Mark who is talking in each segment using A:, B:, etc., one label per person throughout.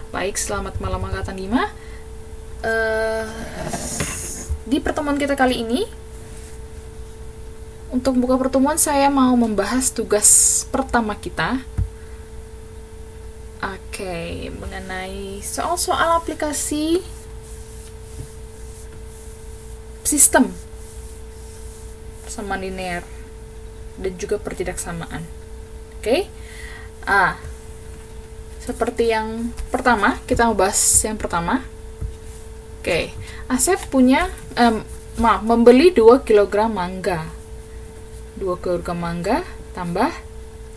A: Baik, selamat malam angkatan 5. Di pertemuan kita kali ini, untuk buka pertemuan saya mau membahas tugas pertama kita. Oke, mengenai soal-soal aplikasi sistem sama linear dan juga pertidaksamaan. Oke. Seperti yang pertama, kita mau bahas yang pertama. Oke, Asep punya membeli 2 kg mangga. 2 kg mangga tambah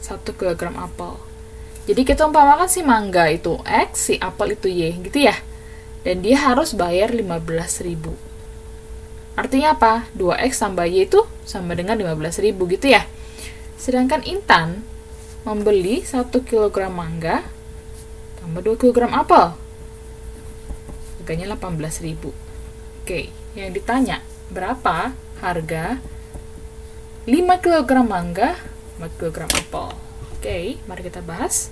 A: 1 kg apel. Jadi kita umpamakan si mangga itu X, si apel itu Y, gitu ya. Dan dia harus bayar 15.000. Artinya apa? 2X tambah Y itu sama dengan 15.000 gitu ya. Sedangkan Intan membeli 1 kg mangga tambah 2 kg apel. Harganya 18.000. Oke, yang ditanya berapa harga 5 kg mangga 4 kg apel. Oke, mari kita bahas.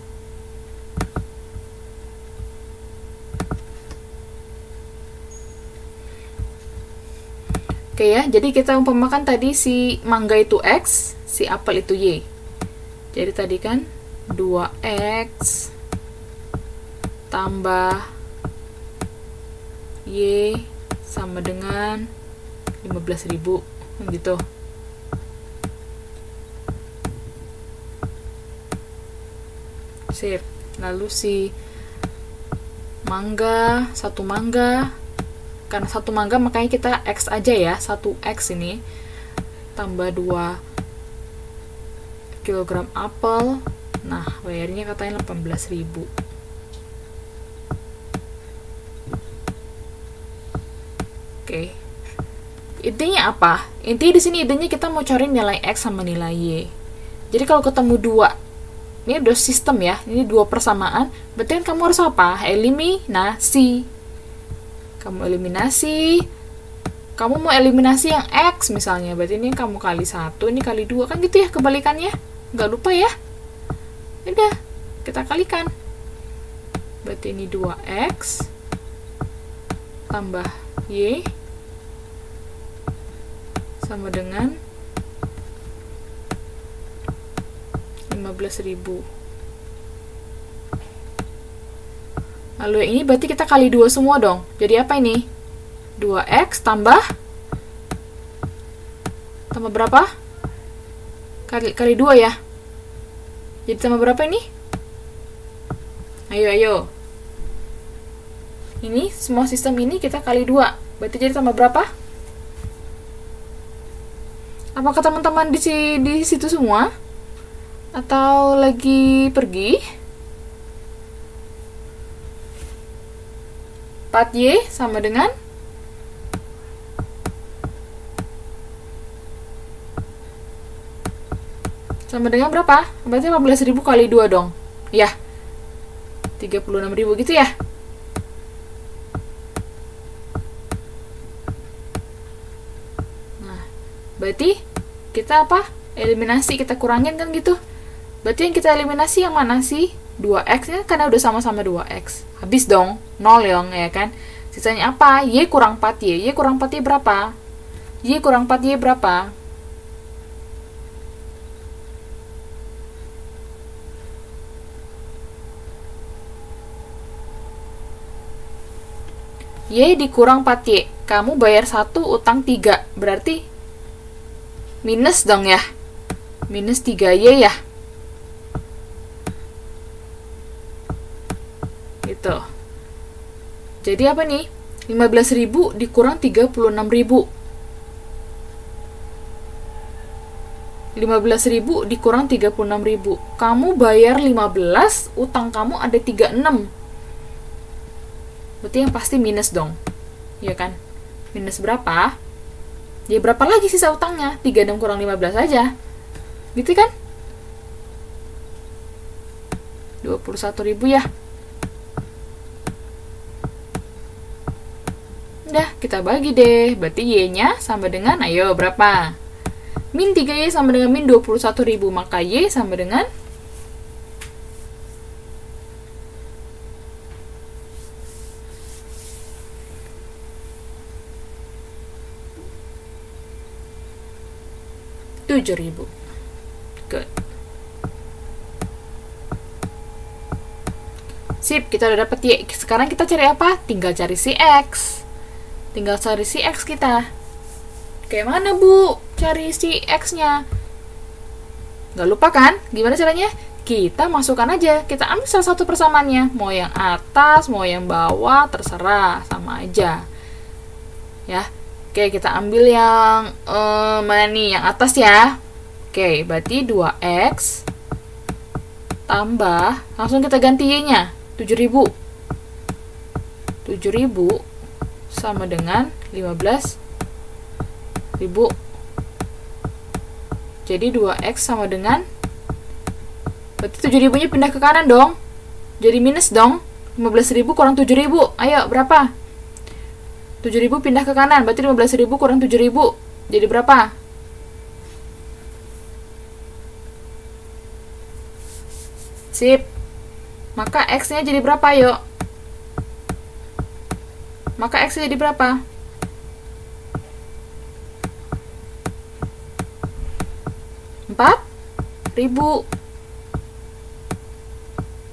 A: Oke ya, jadi kita umpamakan tadi si mangga itu X, si apel itu Y. Jadi tadi kan 2X tambah Y sama dengan 15.000 gitu. Sip. Lalu si mangga, satu mangga, karena satu mangga makanya kita X aja ya, 1X ini tambah 2 kg apel. Nah, bayarnya katanya 18.000. Oke. Intinya apa? Intinya di sini idenya kita mau cari nilai X sama nilai Y. Jadi kalau ketemu 2, ini udah sistem ya, ini 2 persamaan, berarti kan kamu harus apa? Eliminasi. Kamu eliminasi. Kamu mau eliminasi yang X misalnya, berarti ini kamu kali 1, ini kali 2, kan gitu ya kebalikannya. Nggak lupa ya. Udah, kita kalikan. Berarti ini 2X tambah Y sama dengan 15.000. Lalu yang ini berarti kita kali 2 semua dong. Jadi apa ini? 2X tambah berapa? Kali 2 ya. Jadi tambah berapa ini? Ayo. Ini semua sistem ini kita kali 2. Berarti jadi tambah berapa? Apakah teman-teman di situ semua? Atau lagi pergi? 4Y sama dengan berapa? Berarti 15.000 kali 2 dong. Ya. 36.000 gitu ya. Nah, berarti kita apa? Eliminasi, kita kurangin kan gitu. Berarti yang kita eliminasi yang mana sih? 2X nya karena udah sama-sama 2X. Habis dong, 0 dong ya kan. Sisanya apa? Y kurang 4Y. Y kurang 4Y berapa? Y kurang 4Y berapa? Y dikurang 4Y. Kamu bayar 1, utang 3. Berarti minus dong ya. Minus 3Y ya. Gitu. Jadi apa nih? 15.000 dikurang 36.000. 15.000 dikurang 36.000. Kamu bayar 15, utang kamu ada 36. Berarti yang pasti minus dong. Ya kan? Minus berapa? Ya berapa lagi sisa utangnya? 36 kurang 15 aja. Gitu kan? 21.000 ya. Udah, kita bagi deh. Berarti Y-nya sama dengan, ayo berapa? Min 3Y sama dengan min 21.000. Maka Y sama dengan 7.000. Good. Sip, kita udah dapet Y. Sekarang kita cari apa? Tinggal cari si X. Tinggal cari si X kita. Kayak mana, Bu? Cari si X-nya. Gak lupa kan? Gimana caranya? Kita masukkan aja. Kita ambil salah satu persamaannya. Mau yang atas, mau yang bawah, terserah. Sama aja. Ya. Oke, kita ambil yang mana nih? Yang atas ya. Oke, berarti 2X tambah, langsung kita ganti Y-nya. 7.000. 7.000 sama dengan 15.000. Jadi 2X sama dengan, berarti 7.000-nya pindah ke kanan dong. Jadi minus dong. 15.000 kurang 7.000. Ayo, berapa? 7.000 pindah ke kanan. Berarti 15.000 kurang 7.000. Jadi berapa? Sip. Maka X-nya jadi berapa, yuk? Maka X-nya jadi berapa? 4.000.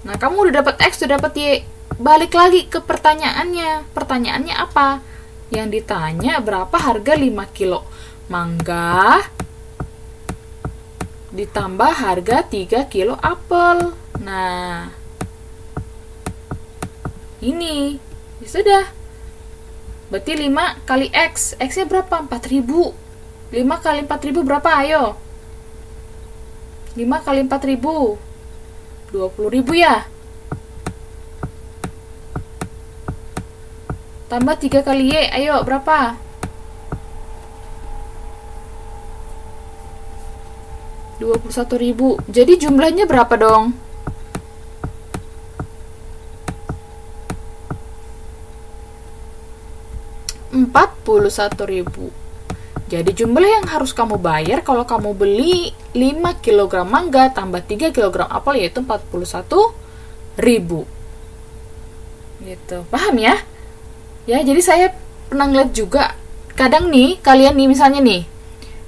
A: Nah, kamu udah dapat X, udah dapat Y. Balik lagi ke pertanyaannya. Pertanyaannya apa? Yang ditanya berapa harga 5 kilo mangga ditambah harga 3 kilo apel. Nah, ini sudah. Berarti 5 kali X. X-nya berapa? 4.000. 5 kali 4.000 berapa? Ayo. 5 kali 4.000. 20.000 ya. Tambah 3 kali Y. Ayo, berapa? 21.000. Jadi jumlahnya berapa dong? 41.000. Jadi jumlah yang harus kamu bayar kalau kamu beli 5 kg mangga tambah 3 kg apel yaitu 41.000. Gitu. Paham ya? Ya, jadi saya pernah ngeliat juga kadang nih, kalian nih misalnya nih,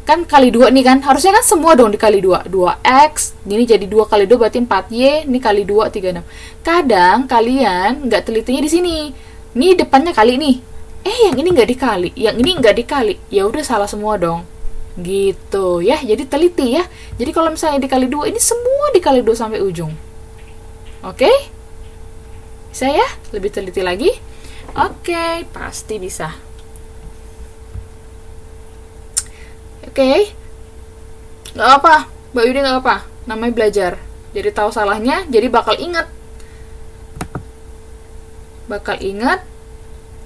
A: kan kali 2 nih kan, harusnya kan semua dong dikali 2. 2X, ini jadi 2 kali 2 berarti 4Y, ini kali 2, 36. Kadang kalian nggak telitinya di sini. Nih depannya kali nih. Yang ini nggak dikali, yang ini nggak dikali. Ya udah salah semua dong. Gitu ya, jadi teliti ya. Jadi kalau misalnya dikali 2, ini semua dikali 2 sampai ujung. Oke? Bisa ya? Lebih teliti lagi? Oke, pasti bisa. Oke. Nggak apa, Mbak Yudi nggak apa. Namanya belajar. Jadi tahu salahnya, jadi bakal ingat. Bakal ingat,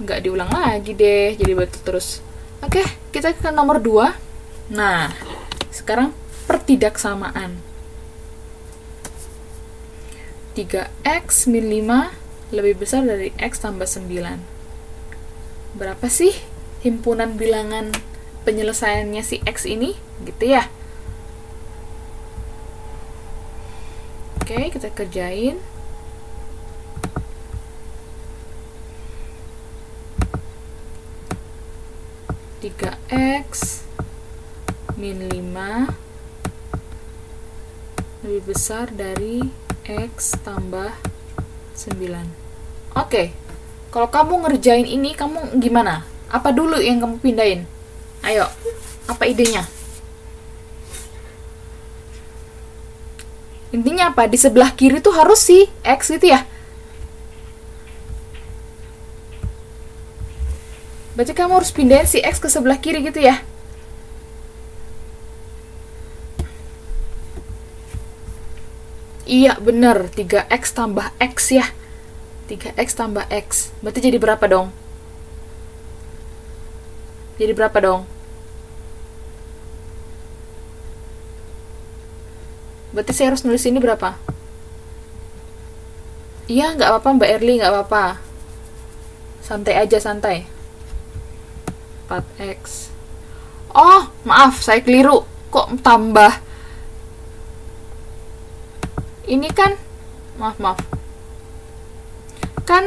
A: nggak diulang lagi deh. Jadi betul terus. Oke, kita ke nomor 2. Nah, sekarang pertidaksamaan. 3X min 5 lebih besar dari X tambah 9. Berapa sih himpunan bilangan penyelesaiannya si X ini? Gitu ya. Oke, kita kerjain. Tiga X min 5 lebih besar dari X tambah 9. Oke, kalau kamu ngerjain ini, kamu gimana? Apa dulu yang kamu pindahin? Ayo, apa idenya? Intinya apa? Di sebelah kiri tuh harus si X gitu ya? Berarti kamu harus pindahin si X ke sebelah kiri gitu ya? Iya, bener. 3X tambah X ya. 3X tambah X. Berarti jadi berapa dong? Jadi berapa dong? Berarti saya harus nulis ini berapa? Iya, nggak apa-apa Mbak Erli, nggak apa-apa. Santai aja, santai. 4X. Oh, maaf, saya keliru. Kok tambah? Ini kan, maaf. Kan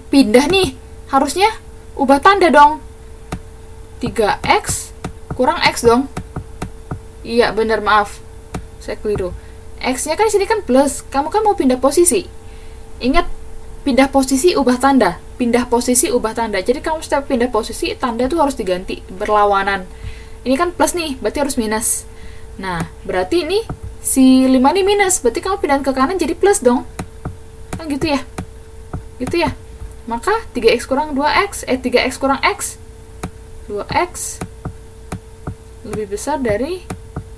A: pindah nih. Harusnya ubah tanda dong. 3X kurang X dong. Iya, benar, maaf. Saya keliru. X-nya kan sini kan plus. Kamu kan mau pindah posisi. Ingat, pindah posisi ubah tanda. Pindah posisi ubah tanda. Jadi kamu setiap pindah posisi, tanda tuh harus diganti, berlawanan. Ini kan plus nih, berarti harus minus. Nah, berarti ini si 5 ini minus. Berarti kamu pindah ke kanan jadi plus dong. Kan gitu ya? Gitu ya? Maka 3x kurang 2x, 3x kurang x. 2x lebih besar dari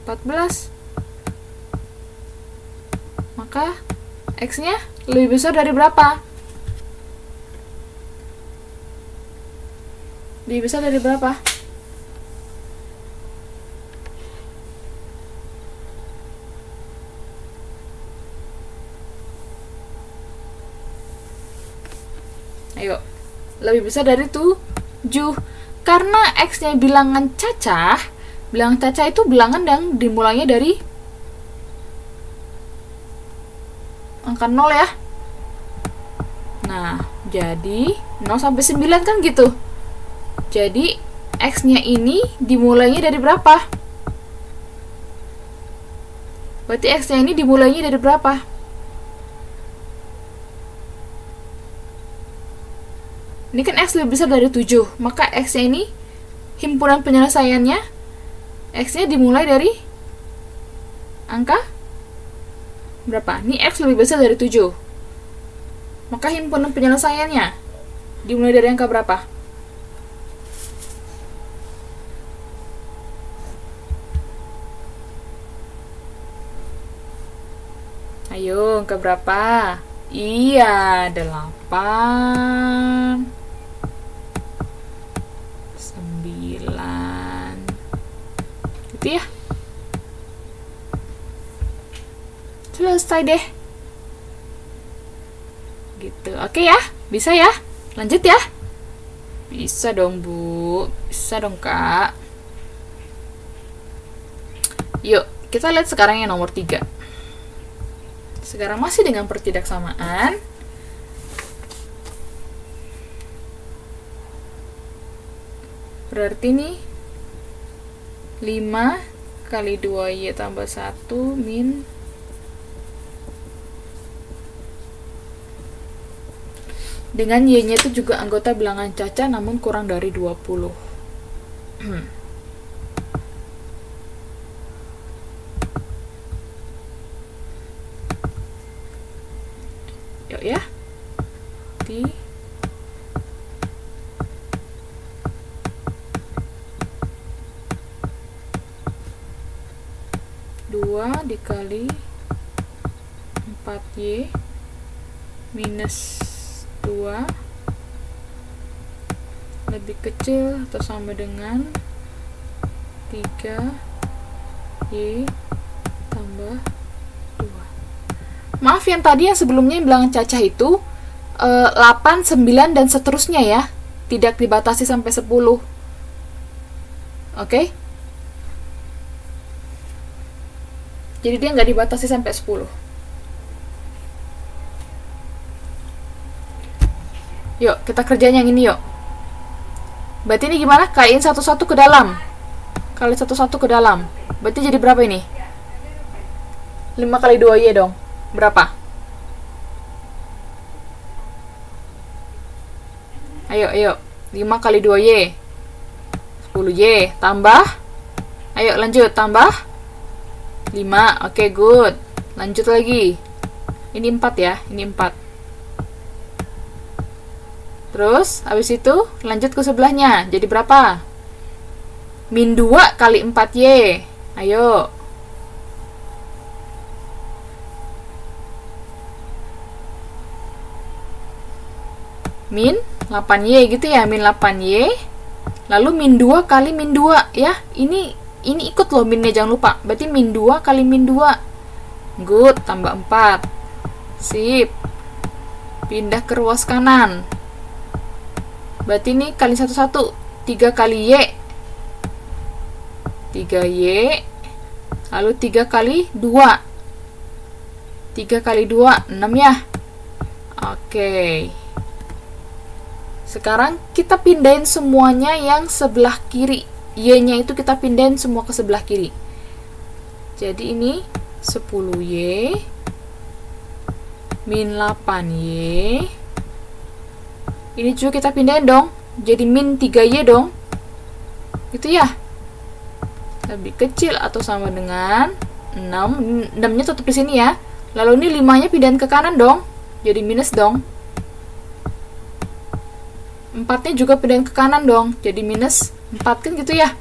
A: 14. Maka x-nya lebih besar dari berapa? Lebih besar dari berapa? Ayo, lebih besar dari 7. Karena x-nya bilangan cacah, bilangan cacah itu bilangan yang dimulainya dari angka 0 ya. Nah, jadi 0 sampai 9 kan gitu. Jadi x-nya ini dimulainya dari berapa? Berarti x-nya ini dimulainya dari berapa? Ini kan x lebih besar dari 7, maka x-nya ini himpunan penyelesaiannya x-nya dimulai dari angka berapa? Ini x lebih besar dari 7. Maka himpunan penyelesaiannya dimulai dari angka berapa? Ayo, angka berapa? Iya, 8. 9. Gitu ya. Selesai deh. Gitu. Oke ya? Bisa ya? Lanjut ya? Bisa dong, Bu. Bisa dong, Kak. Yuk, kita lihat sekarang yang nomor 3. Sekarang masih dengan pertidaksamaan. Berarti nih 5 kali 2y tambah 1 min dengan y-nya itu juga anggota bilangan cacah namun kurang dari 20. Yuk ya. Di 2 dikali 4y minus 2 lebih kecil atau sama dengan 3y tambah 2. Maaf yang tadi yang sebelumnya yang bilangan cacah itu 8, 9 dan seterusnya ya, tidak dibatasi sampai 10. Oke? Jadi dia nggak dibatasi sampai 10. Yuk, kita kerjain yang ini yuk. Berarti ini gimana? Kaliin satu-satu ke dalam. Kali satu-satu ke dalam. Berarti jadi berapa ini? 5 kali 2y dong. Berapa? Ayo, ayo. 5 kali 2y. 10y. Tambah. Ayo, lanjut. Tambah. 5. Oke, good. Lanjut lagi. Ini 4 ya. Ini 4. Terus, habis itu lanjut ke sebelahnya. Jadi berapa? Min 2 kali 4y. Ayo. Min 8y gitu ya. Min 8y. Lalu min 2 kali min 2 ya. Ini ikut loh minnya, jangan lupa. Berarti min 2 kali min 2. Good. Tambah 4. Sip. Pindah ke ruas kanan. Berarti ini kali 1-1, 3 kali y. 3y. Lalu 3 kali 2. 3 kali 2, 6 ya. Oke. Sekarang kita pindahin semuanya yang sebelah kiri. Y-nya itu kita pindahin semua ke sebelah kiri. Jadi ini 10Y min 8Y. Ini juga kita pindahin dong, jadi min 3Y dong. Gitu ya. Lebih kecil atau sama dengan 6. 6-nya tetap di sini ya. Lalu ini 5-nya pindahin ke kanan dong. Jadi minus dong. 4-nya juga pindahin ke kanan dong. Jadi minus 4 kan gitu ya.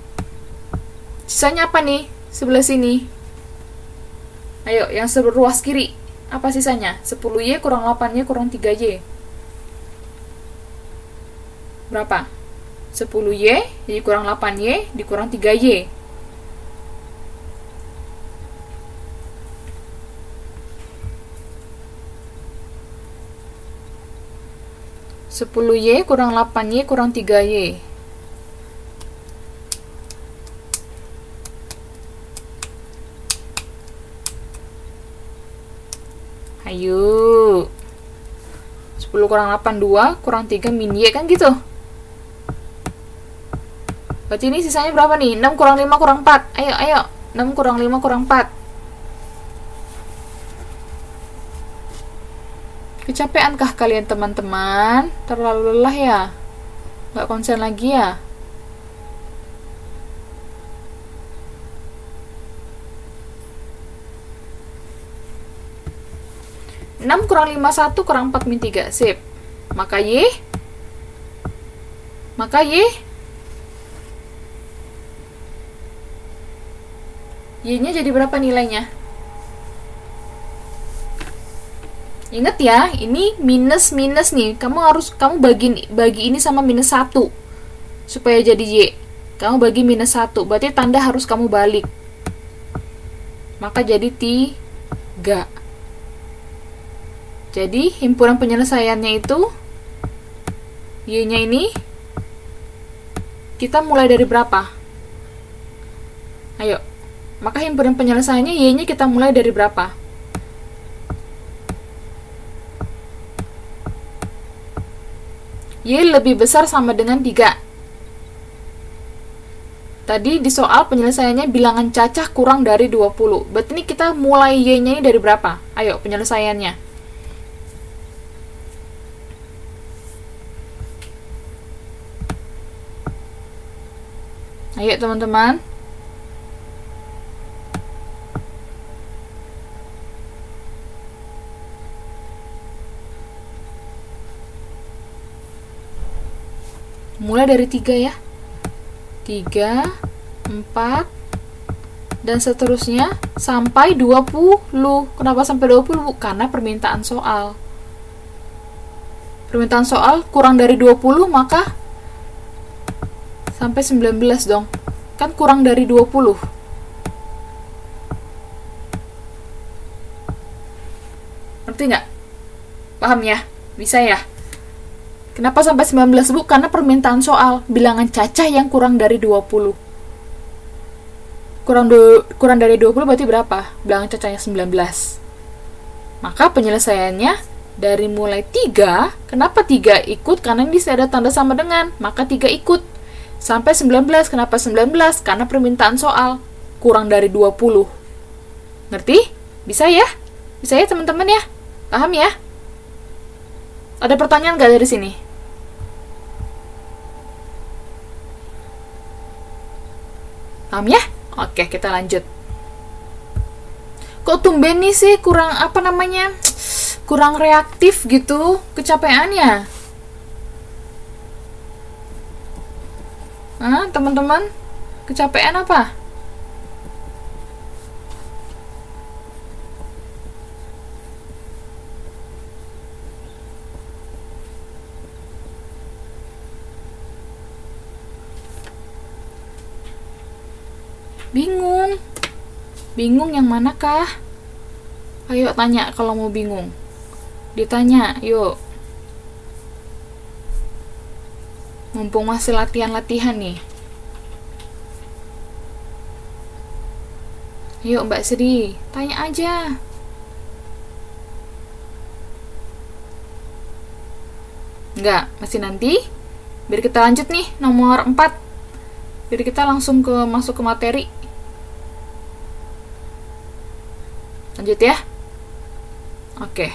A: Sisanya apa nih? Sebelah sini. Ayo, yang seruas kiri. Apa sisanya? 10Y kurang 8Y kurang 3Y. Berapa? 10Y dikurang 8Y dikurang 3Y. 10Y kurang 8Y kurang 3Y. Ayo. 10 kurang 8, 2 kurang 3 min Y kan gitu. Berarti ini sisanya berapa nih? 6 kurang 5 kurang 4. Ayo, ayo. 6 kurang 5 kurang 4. Kecapeankah kalian teman-teman? Terlalu lelah ya? Nggak konsen lagi ya? Enam kurang 5, 1 kurang 4 min 3. Sip. Maka Y. Maka Y. Y-nya jadi berapa nilainya? Ingat ya, ini minus nih. Kamu bagi ini sama minus 1 supaya jadi Y. Kamu bagi minus 1, berarti tanda harus kamu balik. Maka jadi 3. Jadi himpunan penyelesaiannya itu Y-nya ini kita mulai dari berapa? Ayo. Maka himpunan penyelesaiannya Y-nya kita mulai dari berapa? Y lebih besar sama dengan 3. Tadi di soal penyelesaiannya bilangan cacah kurang dari 20. Berarti ini kita mulai Y-nya ini dari berapa? Ayo penyelesaiannya. Ayo teman-teman. Mulai dari 3 ya. 3, 4, dan seterusnya sampai 20. Kenapa sampai 20? Karena permintaan soal. Permintaan soal kurang dari 20, maka sampai 19 dong. Kan kurang dari 20. Ngerti nggak? Paham ya? Bisa ya? Kenapa sampai 19, Bu? Karena permintaan soal bilangan cacah yang kurang dari 20. Kurang dari 20 berarti berapa? Bilangan cacahnya 19. Maka penyelesaiannya dari mulai 3. Kenapa 3 ikut? Karena ini ada tanda sama dengan. Maka 3 ikut. Sampai 19. Kenapa 19? Karena permintaan soal kurang dari 20. Ngerti? Bisa ya? Bisa ya teman-teman ya? Paham ya? Ada pertanyaan nggak dari sini? Paham ya? Oke, kita lanjut. Kok tumben nih sih kurang kurang reaktif gitu kecapeannya? Hah, teman-teman? Kecapean apa? Bingung. Bingung yang manakah? Ayo tanya kalau mau bingung. Ditanya, yuk. Mumpung masih latihan-latihan nih. Yuk Mbak Sri, tanya aja. Enggak, masih nanti. Biar kita lanjut nih, nomor 4. Biar kita langsung masuk ke materi. Lanjut ya. Oke.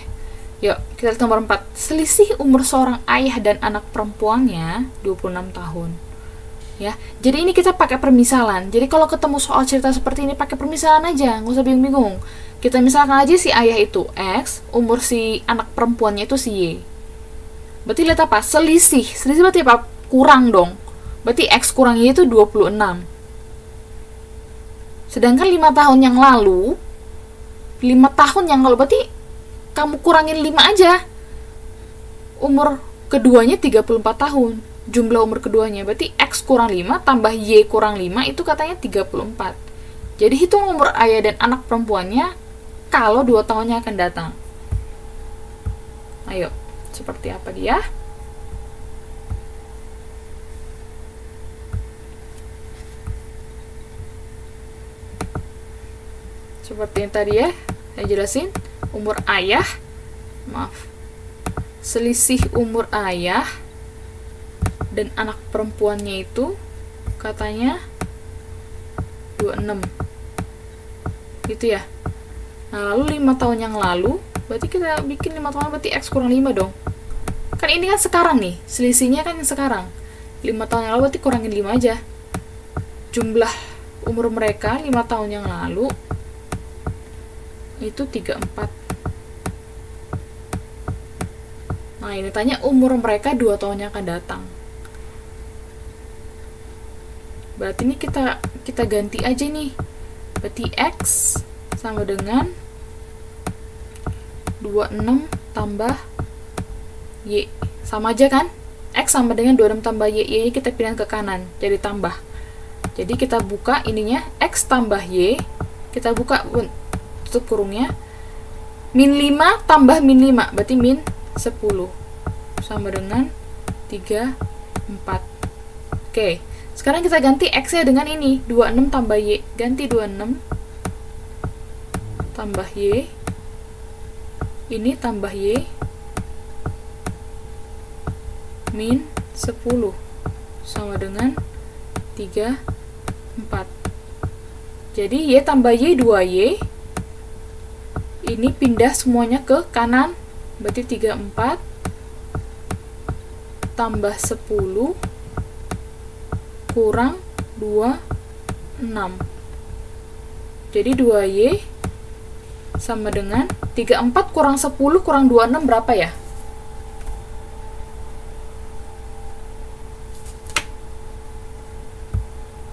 A: Yuk, kita lihat nomor 4. Selisih umur seorang ayah dan anak perempuannya 26 tahun. Ya, jadi ini kita pakai permisalan. Jadi kalau ketemu soal cerita seperti ini pakai permisalan aja, nggak usah bingung-bingung. Kita misalkan aja si ayah itu X, umur si anak perempuannya itu si Y. Berarti lihat apa? Selisih. Selisih berarti apa? Kurang dong. Berarti X kurang Y itu 26. Sedangkan 5 tahun yang lalu, berarti kamu kurangin 5 aja. Umur keduanya 34 tahun. Jumlah umur keduanya, berarti X kurang 5 tambah Y kurang 5 itu katanya 34. Jadi hitung umur ayah dan anak perempuannya kalau 2 tahunnya akan datang. Ayo, seperti apa dia? Seperti yang tadi ya, saya jelasin. Umur ayah, selisih umur ayah dan anak perempuannya itu katanya 26 gitu ya. Nah, lalu 5 tahun yang lalu berarti kita bikin 5 tahun berarti X kurang 5 dong. Kan ini kan sekarang nih, selisihnya kan yang sekarang. 5 tahun yang lalu berarti kurangin 5 aja. Jumlah umur mereka 5 tahun yang lalu itu 34. Nah, ini tanya umur mereka 2 tahun yang akan datang. Berarti ini kita ganti aja nih. Berarti X sama dengan 26 tambah Y. Sama aja kan? X sama dengan 26 tambah Y. Y kita pindah ke kanan, jadi tambah. Jadi kita buka ininya, X tambah Y. Kita buka, tutup kurungnya. Min 5 tambah min 5, berarti min 10. Sama dengan 34. Oke. Sekarang kita ganti X-nya dengan ini, 26 tambah Y. Ganti 26 tambah Y. Ini tambah Y. Min 10. Sama dengan 34. Jadi Y tambah Y 2Y. Ini pindah semuanya ke kanan. Berarti 34 tambah 10 kurang 26. Jadi 2Y sama dengan 34 kurang 10 kurang 26 berapa ya?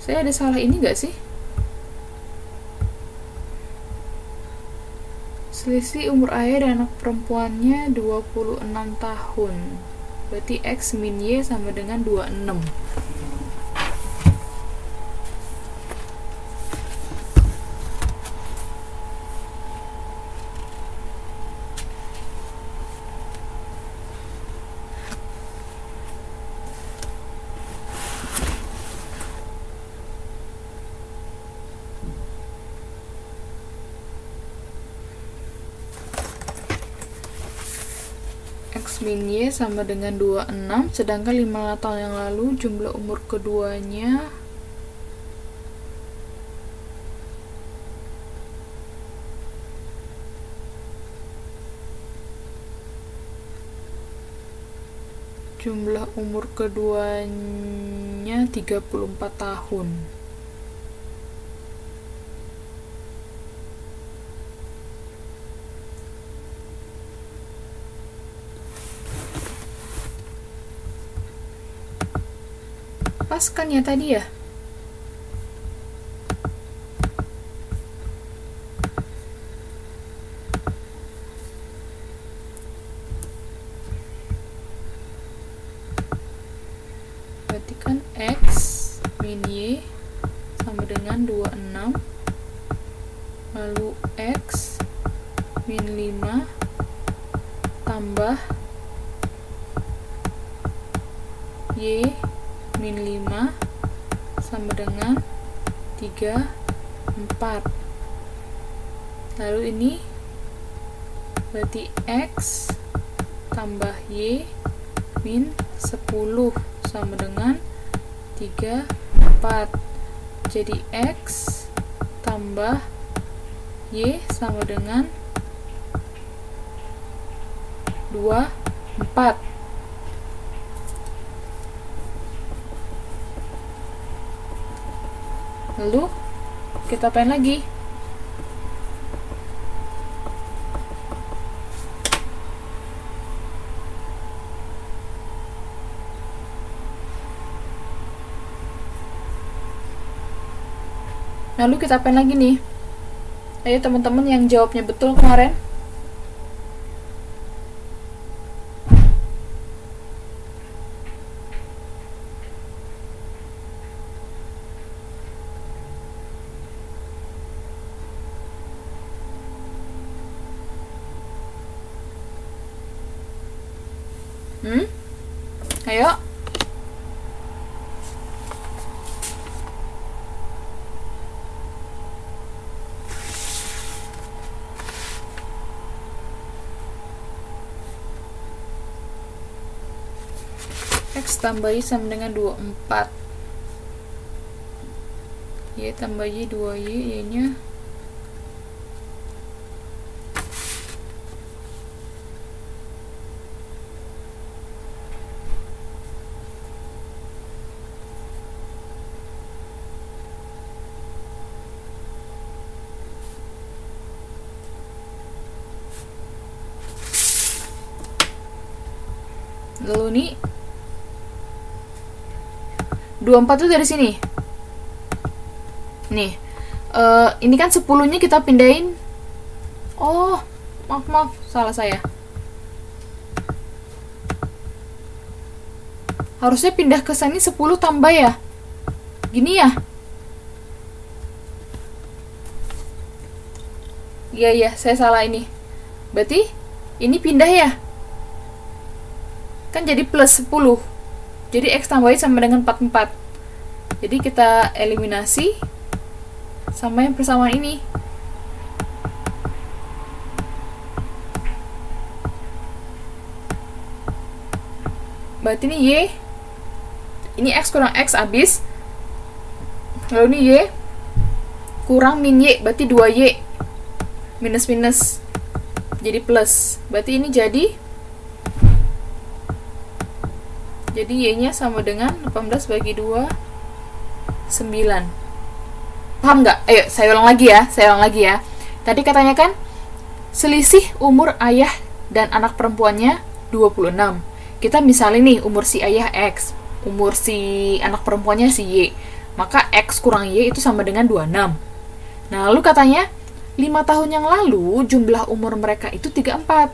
A: Saya ada salah ini nggak sih? Selisih umur ayah dan anak perempuannya 26 tahun. Berarti X min Y sama dengan 26. X min Y sama dengan 26, sedangkan 5 tahun yang lalu jumlah umur keduanya jumlah umur keduanya 34 tahun. Pas kan ya tadi ya? Berarti kan X min Y sama dengan 26, lalu X min 5 tambah Y min 5 sama dengan 34. Lalu ini berarti X tambah Y min 10 sama dengan 34. Jadi X tambah Y sama dengan 24. Lalu kita apain lagi? Lalu kita apain lagi nih? Ayo teman-teman yang jawabnya betul kemarin. Ayo. X tambah Y sama dengan 24. Y tambah Y 2Y, Y-nya lalu nih 24 tuh dari sini. Nih. Ini kan 10-nya kita pindahin. Oh, maaf, salah saya. Harusnya pindah ke sini 10 tambah ya. Gini ya. Iya, saya salah ini. Berarti ini pindah ya. Kan jadi plus 10. Jadi X tambah Y sama dengan 44. Jadi kita eliminasi sama yang persamaan ini. Berarti ini Y. Ini X kurang X habis. Lalu ini Y kurang min Y. Berarti 2Y. Minus. Jadi plus. Berarti ini jadi Y-nya sama dengan 18 bagi 2, 9. Paham nggak? Ayo, saya ulang lagi ya. Tadi katanya kan, selisih umur ayah dan anak perempuannya 26. Kita misalnya nih, umur si ayah X, umur si anak perempuannya si Y. Maka X kurang Y itu sama dengan 26. Nah, lalu katanya, 5 tahun yang lalu, jumlah umur mereka itu 34.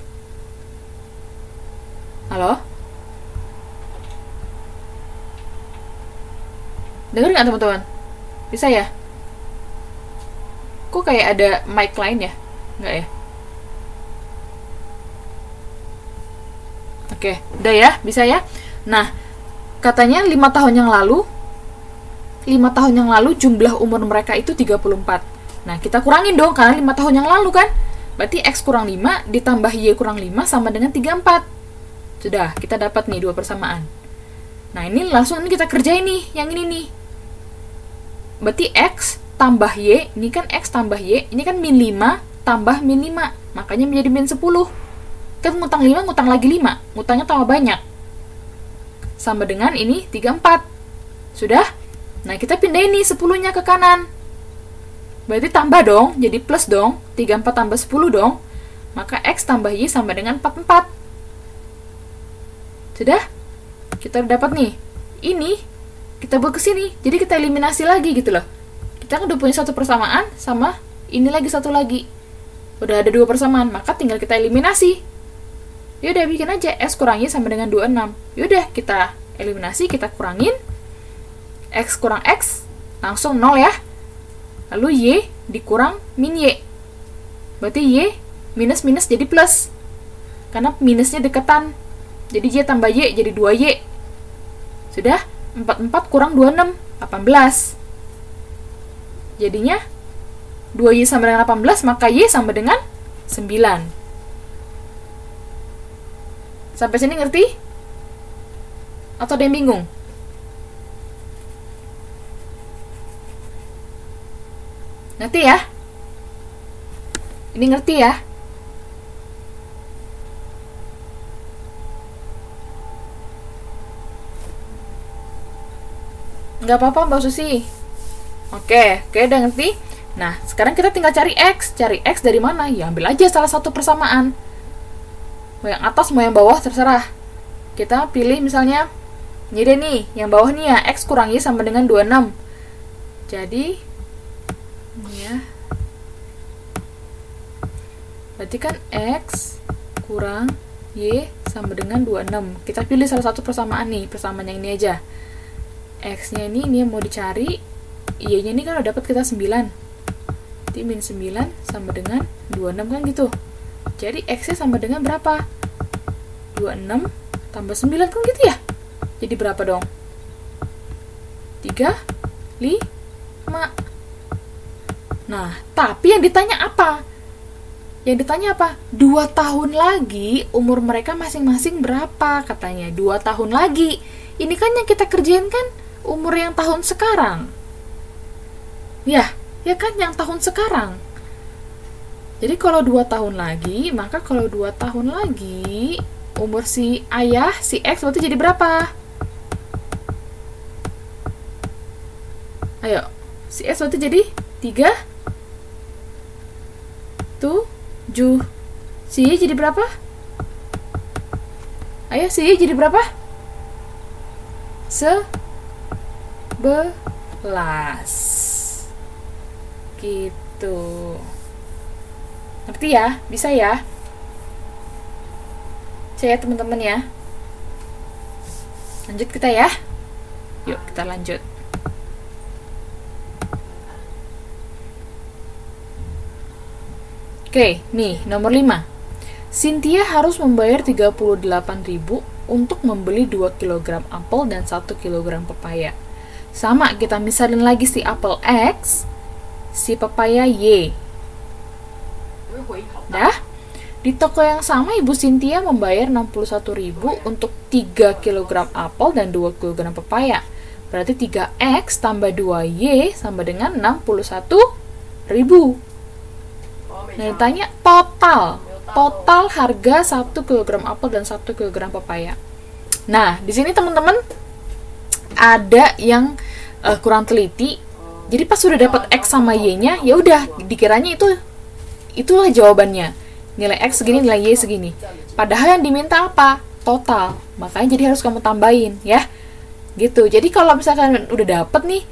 A: Halo? Dengar nggak teman-teman? Bisa ya? Kok kayak ada mic lain ya? Nggak ya? Oke, udah ya? Bisa ya? Nah, katanya 5 tahun yang lalu jumlah umur mereka itu 34. Nah, kita kurangin dong, karena 5 tahun yang lalu kan? Berarti X kurang 5 ditambah Y kurang 5 sama dengan 34. Sudah, kita dapat nih 2 persamaan. Nah, ini langsung kita kerjain nih, yang ini nih. Berarti X tambah Y, ini kan X tambah Y, ini kan min 5 tambah min 5. Makanya menjadi min 10. Kan ngutang 5, ngutang lagi 5. Ngutangnya tambah banyak. Sama dengan ini 34. Sudah? Nah, kita pindahin nih 10-nya ke kanan. Berarti tambah dong, jadi plus dong. 34 tambah 10 dong. Maka X tambah Y sama dengan 44. Sudah? Kita udah dapat nih. Ini kita buat ke sini. Jadi kita eliminasi lagi gitu loh. Kita udah punya satu persamaan sama ini lagi satu lagi. Udah ada 2 persamaan, maka tinggal kita eliminasi. Yaudah bikin aja S kurang Y sama dengan 26. Yaudah kita eliminasi, kita kurangin. X kurang X langsung 0 ya. Lalu Y dikurang min Y. Berarti Y minus jadi plus. Karena minusnya deketan. Jadi Y tambah Y jadi 2Y. Sudah? 44 kurang 26, 18. Jadinya 2Y sama dengan 18, maka Y sama dengan 9. Sampai sini ngerti? Atau ada yang bingung? Ngerti ya? Ini ngerti ya? Nggak apa-apa Mbak Susi. Oke, udah ngerti? Nah, sekarang kita tinggal cari X. Cari X dari mana? Ya, ambil aja salah satu persamaan. Mau yang atas, mau yang bawah, terserah. Kita pilih misalnya, ini deh nih, yang bawah nih ya, X kurang Y sama dengan 26. Jadi, ini ya. Berarti kan X kurang Y sama dengan 26. Kita pilih salah satu persamaan nih, persamaan yang ini aja. X-nya ini yang mau dicari, Y-nya ini kan udah dapat kita 9. Jadi min 9 sama dengan 26 kan gitu. Jadi X-nya sama dengan berapa? 26 tambah 9 kan gitu ya? Jadi berapa dong? 3, 5. Nah, tapi yang ditanya apa? Yang ditanya apa? 2 tahun lagi umur mereka masing-masing berapa katanya? 2 tahun lagi. Ini kan yang kita kerjain kan umur yang tahun sekarang. Ya kan yang tahun sekarang. Jadi kalau 2 tahun lagi, maka kalau 2 tahun lagi umur si ayah, si X berarti jadi berapa? Ayo, si X berarti jadi 3, 7. Si Y jadi berapa? Ayo, si Y jadi berapa? 11. Gitu. Ngerti ya? Bisa ya? Saya teman-teman ya. Lanjut kita ya. Yuk kita lanjut. Oke, nih nomor 5. Cynthia harus membayar 38.000 untuk membeli 2 kg apel dan 1 kg pepaya. Sama, kita misalin lagi si apel X, si pepaya Y. Dah? Di toko yang sama Ibu Cynthia membayar 61.000 untuk 3 kg apel dan 2 kg pepaya. Berarti 3X tambah 2Y sama dengan 61.000. Nah, ditanya total harga 1 kg apel dan 1 kg pepaya. Nah, di sini teman-teman ada yang kurang teliti. Jadi pas sudah dapat X sama Y-nya, ya udah dikiranya itulah jawabannya. Nilai X segini, nilai Y segini. Padahal yang diminta apa? Total. Makanya jadi harus kamu tambahin ya. Gitu. Jadi kalau misalkan udah dapet nih,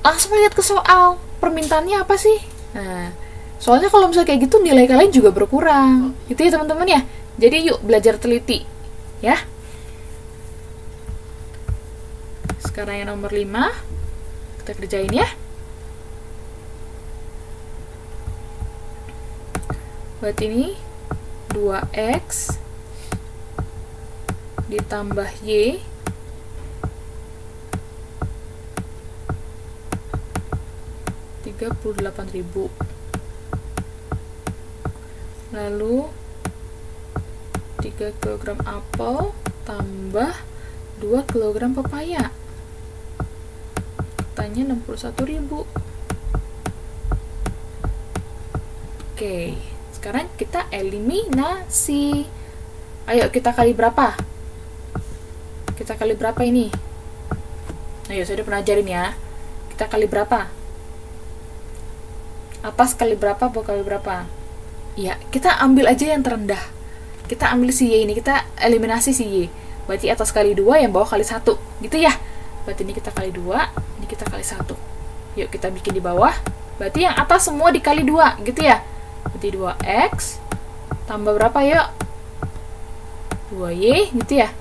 A: langsung lihat ke soal. Permintaannya apa sih? Nah, soalnya kalau misalnya kayak gitu nilai kalian juga berkurang. Gitu ya teman-teman ya. Jadi yuk belajar teliti ya. Sekarang yang nomor 5 kita kerjain ya. Buat ini 2X ditambah Y Rp38.000. Lalu 3 kg apel tambah 2 kg pepaya. Katanya 61.000. Oke, sekarang kita eliminasi. Ayo kita kali berapa? Kita kali berapa ini? Ayo, saya udah pernah ajarin ya. Kita kali berapa? Atas kali berapa, bawah kali berapa? Ya, kita ambil aja yang terendah. Kita ambil si Y ini, kita eliminasi si Y. Berarti atas kali 2, yang bawah kali 1. Gitu ya. Berarti ini kita kali 2, ini kita kali 1. Yuk kita bikin di bawah. Berarti yang atas semua dikali 2, gitu ya. Berarti 2X tambah berapa yuk? 2Y, gitu ya.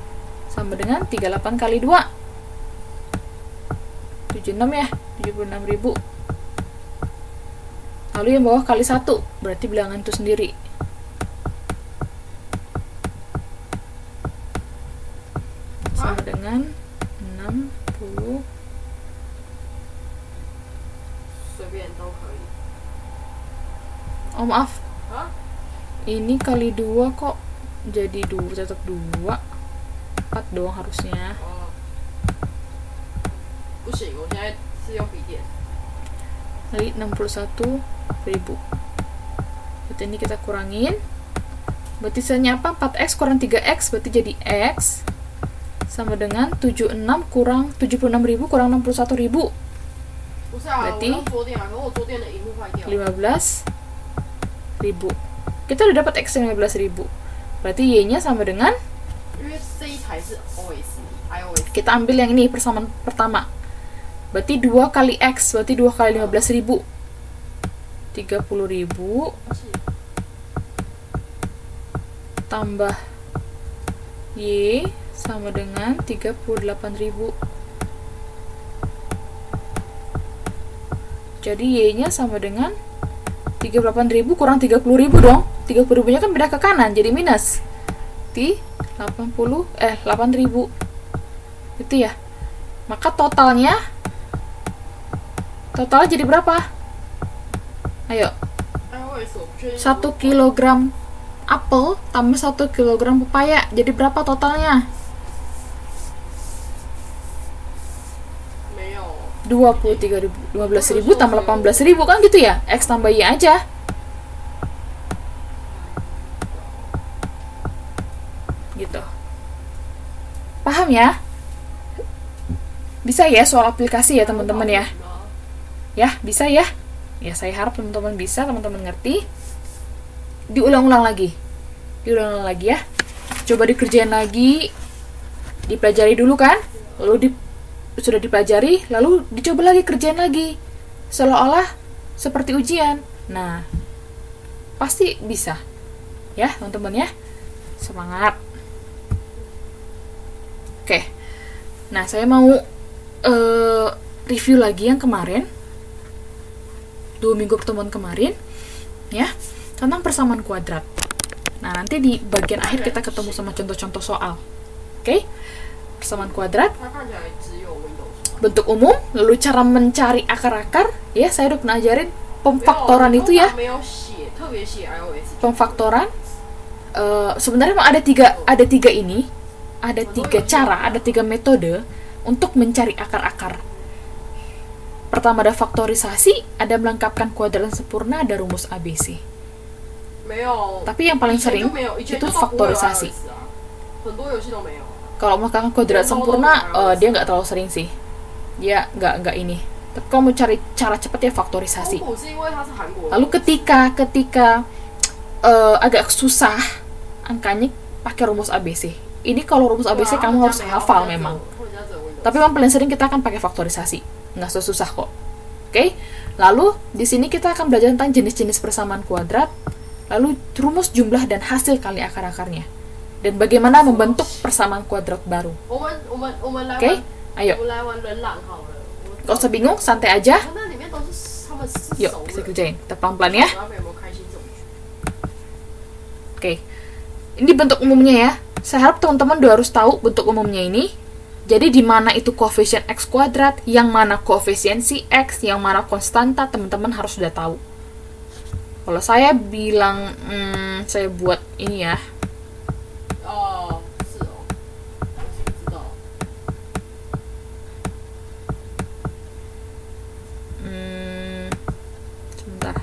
A: Sama dengan 38 kali 2. 76 ya, 76.000. Lalu yang bawah kali 1, berarti bilangan itu sendiri. Sama dengan 60. Oh maaf, ini kali 2 kok jadi 2, tetap 2. 4 doang harusnya. Kali 61.000. Berarti ini kita kurangin. Berarti sisanya apa? 4x kurang 3x, berarti jadi x sama dengan 76 kurang 76.000 kurang 61.000. Berarti 15.000. Kita udah dapat x 15.000. Berarti y-nya sama dengan, kita ambil yang ini persamaan pertama. Berarti 2 kali x, berarti 2 kali 15.000. 30.000 tambah y sama dengan 38.000. Jadi y-nya sama dengan 38.000 kurang 30.000 dong. 30.000 nya kan beda ke kanan, jadi minus. Di 8.000. Itu ya. Maka totalnya jadi berapa? Ayo. 1 kilogram apel tambah 1 kilogram pepaya. Jadi berapa totalnya? 23.000, 12.000 tambah 18.000 kan gitu ya? X tambah Y aja. Gitu. Paham ya? Bisa ya soal aplikasi ya teman-teman ya? Ya, bisa ya? Ya, saya harap teman-teman bisa, teman-teman ngerti. Diulang-ulang lagi. Diulang-ulang lagi ya. Coba dikerjain lagi. Dipelajari dulu kan? Lalu sudah dipelajari, lalu dicoba lagi, kerjain lagi. Seolah-olah seperti ujian. Nah, pasti bisa. Ya, teman-teman ya. Semangat. Oke. Nah, saya mau review lagi yang kemarin. 2 minggu pertemuan kemarin. Ya, tentang persamaan kuadrat. Nah, nanti di bagian akhir kita ketemu sama contoh-contoh soal. Oke? Persamaan kuadrat, bentuk umum, lalu cara mencari akar-akar. Ya, saya udah pernah ajarin pemfaktoran itu ya. Pemfaktoran. Sebenarnya memang ada tiga ini, ada 3 cara, ada 3 metode untuk mencari akar-akar. Pertama ada faktorisasi, ada melengkapkan kuadrat sempurna, ada rumus ABC. Tapi yang paling sering itu faktorisasi. Kalau melengkapkan kuadrat sempurna, dia nggak terlalu sering sih. Dia nggak ini. Tapi kalau mau cari cara cepat ya faktorisasi. Lalu ketika agak susah angkanya, pakai rumus ABC. Ini kalau rumus ABC kamu harus hafal memang. Tapi yang paling sering kita akan pakai faktorisasi. Nggak susah kok. Oke? Lalu di sini kita akan belajar tentang jenis-jenis persamaan kuadrat, lalu rumus jumlah dan hasil kali akar-akarnya, dan bagaimana membentuk persamaan kuadrat baru. Oke? Ayo. Gak usah bingung, santai aja. Yuk, kita kerjain. Kita pelan-pelan ya. Oke. Ini bentuk umumnya ya. Saya harap teman-teman udah harus tahu bentuk umumnya ini. Jadi di mana itu koefisien x kuadrat, yang mana koefisiensi x, yang mana konstanta, teman-teman harus sudah tahu. Kalau saya bilang, saya buat ini ya. Sebentar.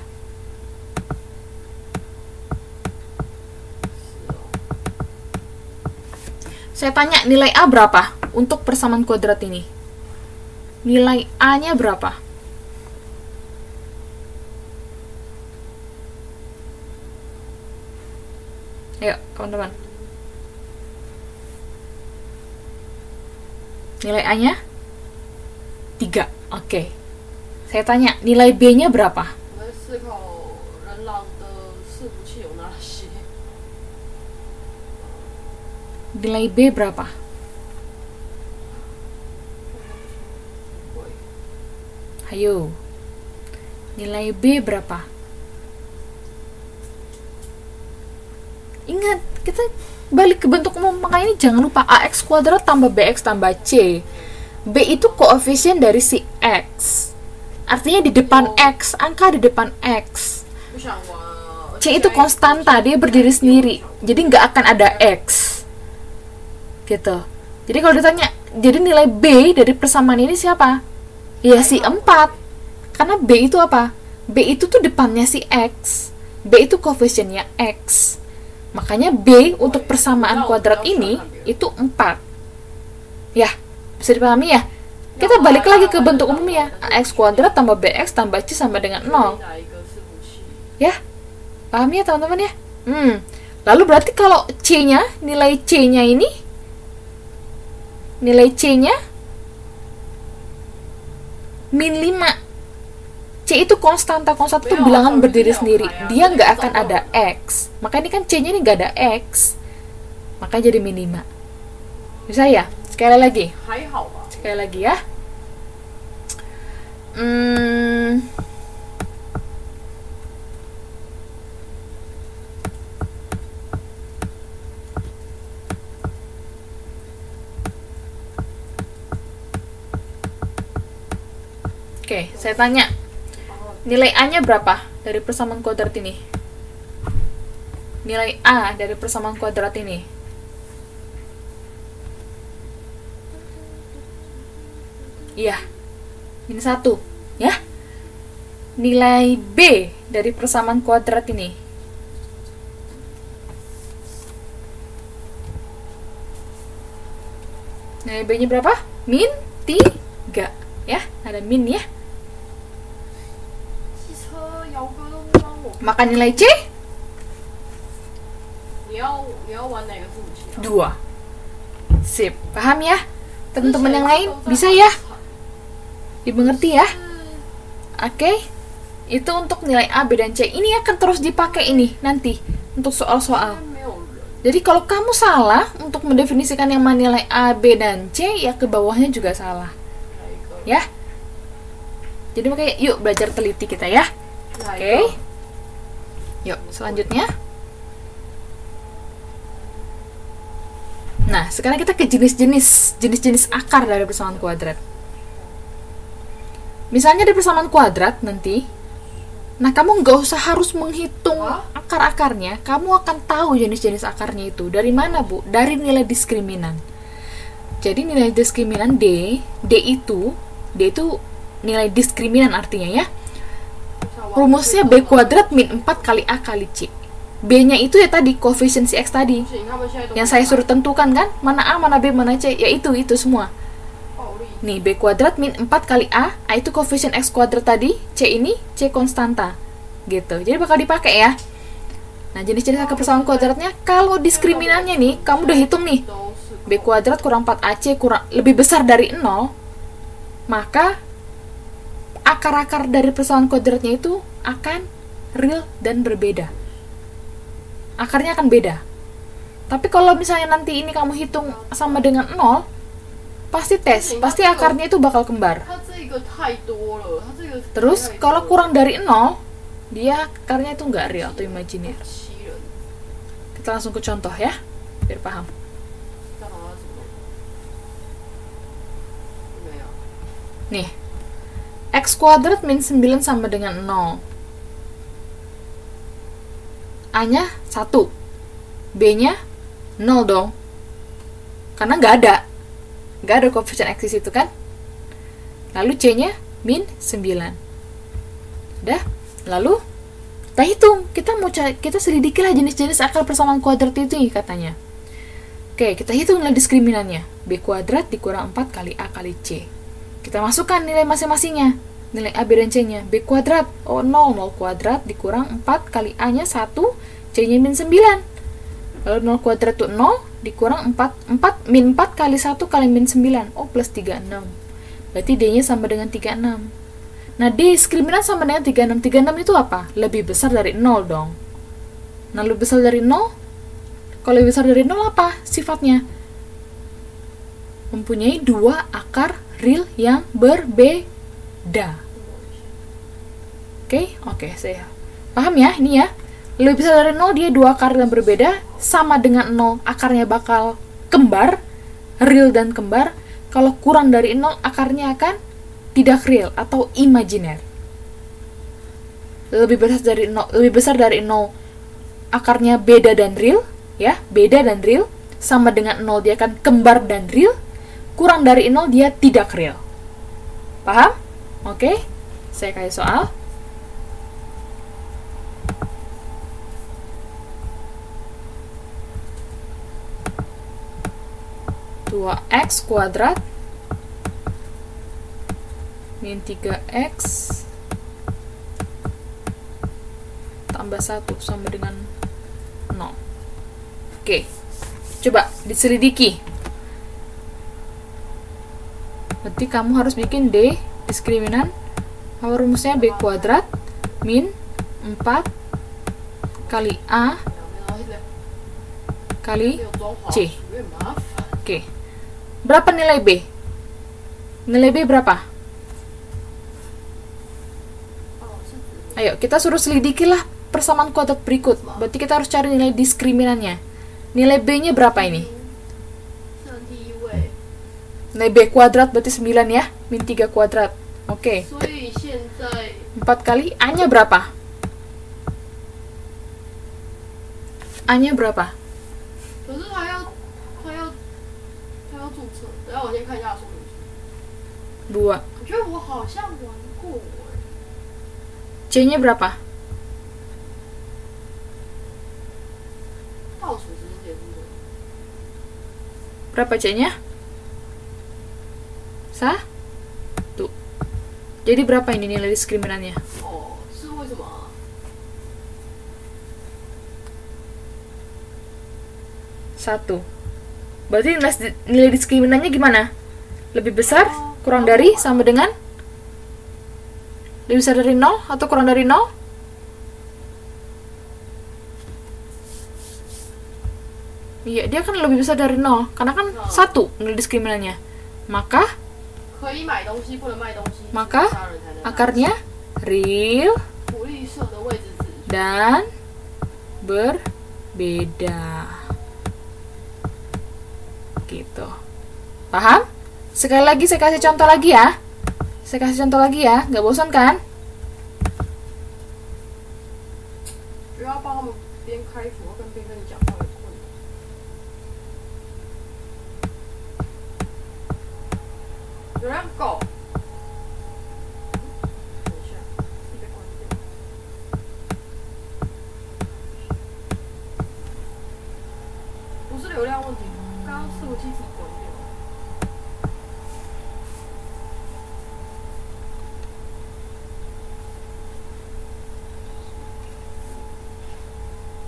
A: Saya tanya nilai A berapa untuk persamaan kuadrat ini? Nilai A-nya berapa? Ayo, teman-teman. Nilai A-nya 3. Oke. Saya tanya, nilai B-nya berapa? Nilai B berapa? Ayo. Nilai B berapa? Ingat, kita balik ke bentuk umum, makanya ini jangan lupa AX kuadrat tambah BX tambah C. B itu koefisien dari si X. Artinya di depan X, angka di depan X. C itu konstanta, dia berdiri sendiri. Jadi nggak akan ada X. Gitu. Jadi kalau ditanya, jadi nilai B dari persamaan ini siapa? Ya si 4. Karena B itu apa? B itu tuh depannya si X. B itu koefisiennya X. Makanya B untuk persamaan kuadrat ini itu 4. Ya, bisa dipahami ya? Kita balik lagi ke bentuk umumnya. Ax kuadrat tambah bx tambah c sama dengan 0. Ya, paham ya teman-teman ya? Lalu berarti kalau C-nya, nilai C-nya ini, nilai C-nya min 5. C itu konstanta itu bilangan berdiri sendiri. Dia nggak akan ada X. Maka ini kan C-nya ini nggak ada X. Maka jadi min 5. Bisa ya? Sekali lagi. Sekali lagi ya. Oke, saya tanya. Nilai A-nya berapa dari persamaan kuadrat ini? Nilai A dari persamaan kuadrat ini. Iya. Min 1, ya. Nilai B dari persamaan kuadrat ini. Nilai B-nya berapa? Min 3, ya. Ada min ya. Maka nilai C 2. Sip, paham ya? Teman-teman yang lain bisa ya? Dimengerti ya? Oke. Itu untuk nilai A, B, dan C. Ini akan terus dipakai ini nanti untuk soal-soal. Jadi kalau kamu salah untuk mendefinisikan yang mana nilai A, B, dan C, ya ke bawahnya juga salah. Ya? Jadi makanya yuk belajar teliti kita ya. Oke. Yuk, selanjutnya. Nah, sekarang kita ke jenis-jenis akar dari persamaan kuadrat. Misalnya di persamaan kuadrat nanti, nah kamu nggak usah harus menghitung akar-akarnya, kamu akan tahu jenis-jenis akarnya itu. Dari mana, Bu? Dari nilai diskriminan. Jadi nilai diskriminan D itu nilai diskriminan artinya ya. Rumusnya B kuadrat min 4 kali A kali C. B-nya itu ya tadi, koefisien si X tadi. Yang saya suruh tentukan kan, mana A, mana B, mana C. Ya itu semua. Nih, B kuadrat min 4 kali A itu koefisien X kuadrat tadi. C ini, C konstanta. Gitu, jadi bakal dipakai ya. Nah, jenis-jenis akar persamaan kuadratnya, kalau diskriminannya nih, kamu udah hitung nih. B kuadrat kurang 4AC lebih besar dari 0. Maka akar-akar dari persamaan kuadratnya itu akan real dan berbeda. Akarnya akan beda. Tapi kalau misalnya nanti ini kamu hitung sama dengan 0, pasti pasti akarnya itu bakal kembar. Terus kalau kurang dari 0, dia akarnya itu nggak real atau imajiner. Kita langsung ke contoh ya, biar paham. Nih, X kuadrat min 9 sama dengan 0. A-nya 1. B-nya 0 dong. Karena nggak ada koefisien X di situ kan. Lalu C-nya min 9. Udah? Lalu kita hitung. Kita selidikilah jenis-jenis akar persamaan kuadrat itu katanya. Oke, kita hitung nilai diskriminannya. B kuadrat dikurang 4 kali A kali C. Kita masukkan nilai masing-masingnya. Nilai A, B, dan C-nya. B kuadrat, 0 kuadrat dikurang 4 kali A-nya 1, C-nya min 9. Lalu 0 kuadrat itu 0, dikurang 4 kali 1 kali min 9. Plus 36. Berarti D-nya sama dengan 36. Nah, diskriminan sama dengan 36. 36 itu apa? Lebih besar dari 0 dong. Nah, lebih besar dari 0? Kalau lebih besar dari 0 apa sifatnya? Mempunyai 2 akar real yang berbeda. Oke, saya paham ya ini ya. Lebih besar dari 0, dia 2 akar yang berbeda, sama dengan 0, akarnya bakal kembar, real dan kembar. Kalau kurang dari 0, akarnya akan tidak real atau imajiner. Lebih besar dari 0, akarnya beda dan real, ya, beda dan real, sama dengan 0 dia akan kembar dan real. Kurang dari 0 dia tidak real. Paham? Oke, saya kasih soal. 2x kuadrat min 3x tambah 1 sama dengan 0. Oke, coba diselidiki. Berarti kamu harus bikin D diskriminan. Apa rumusnya? B kuadrat min 4 kali A kali C. Oke, berapa nilai B? Nilai B berapa? Ayo, kita suruh selidikilah persamaan kuadrat berikut. Berarti kita harus cari nilai diskriminannya. Nilai B-nya berapa ini? Nilai B kuadrat berarti 9 ya, min 3 kuadrat. Oke. 4 kali A-nya berapa? A-nya berapa? 2. C-nya berapa? Berapa C-nya? 1. Jadi berapa ini nilai diskriminannya? 1. Berarti nilai diskriminannya gimana? Lebih besar, kurang dari, sama dengan? Lebih besar dari 0 atau kurang dari 0? Iya, dia kan lebih besar dari 0 karena kan 1 nilai diskriminannya. Maka akarnya real dan berbeda. Gitu. Paham? Sekali lagi saya kasih contoh lagi ya. Nggak bosan kan?
B: 有人狗。等一下，你被关掉。不是流量问题，刚刚伺服器自己关掉。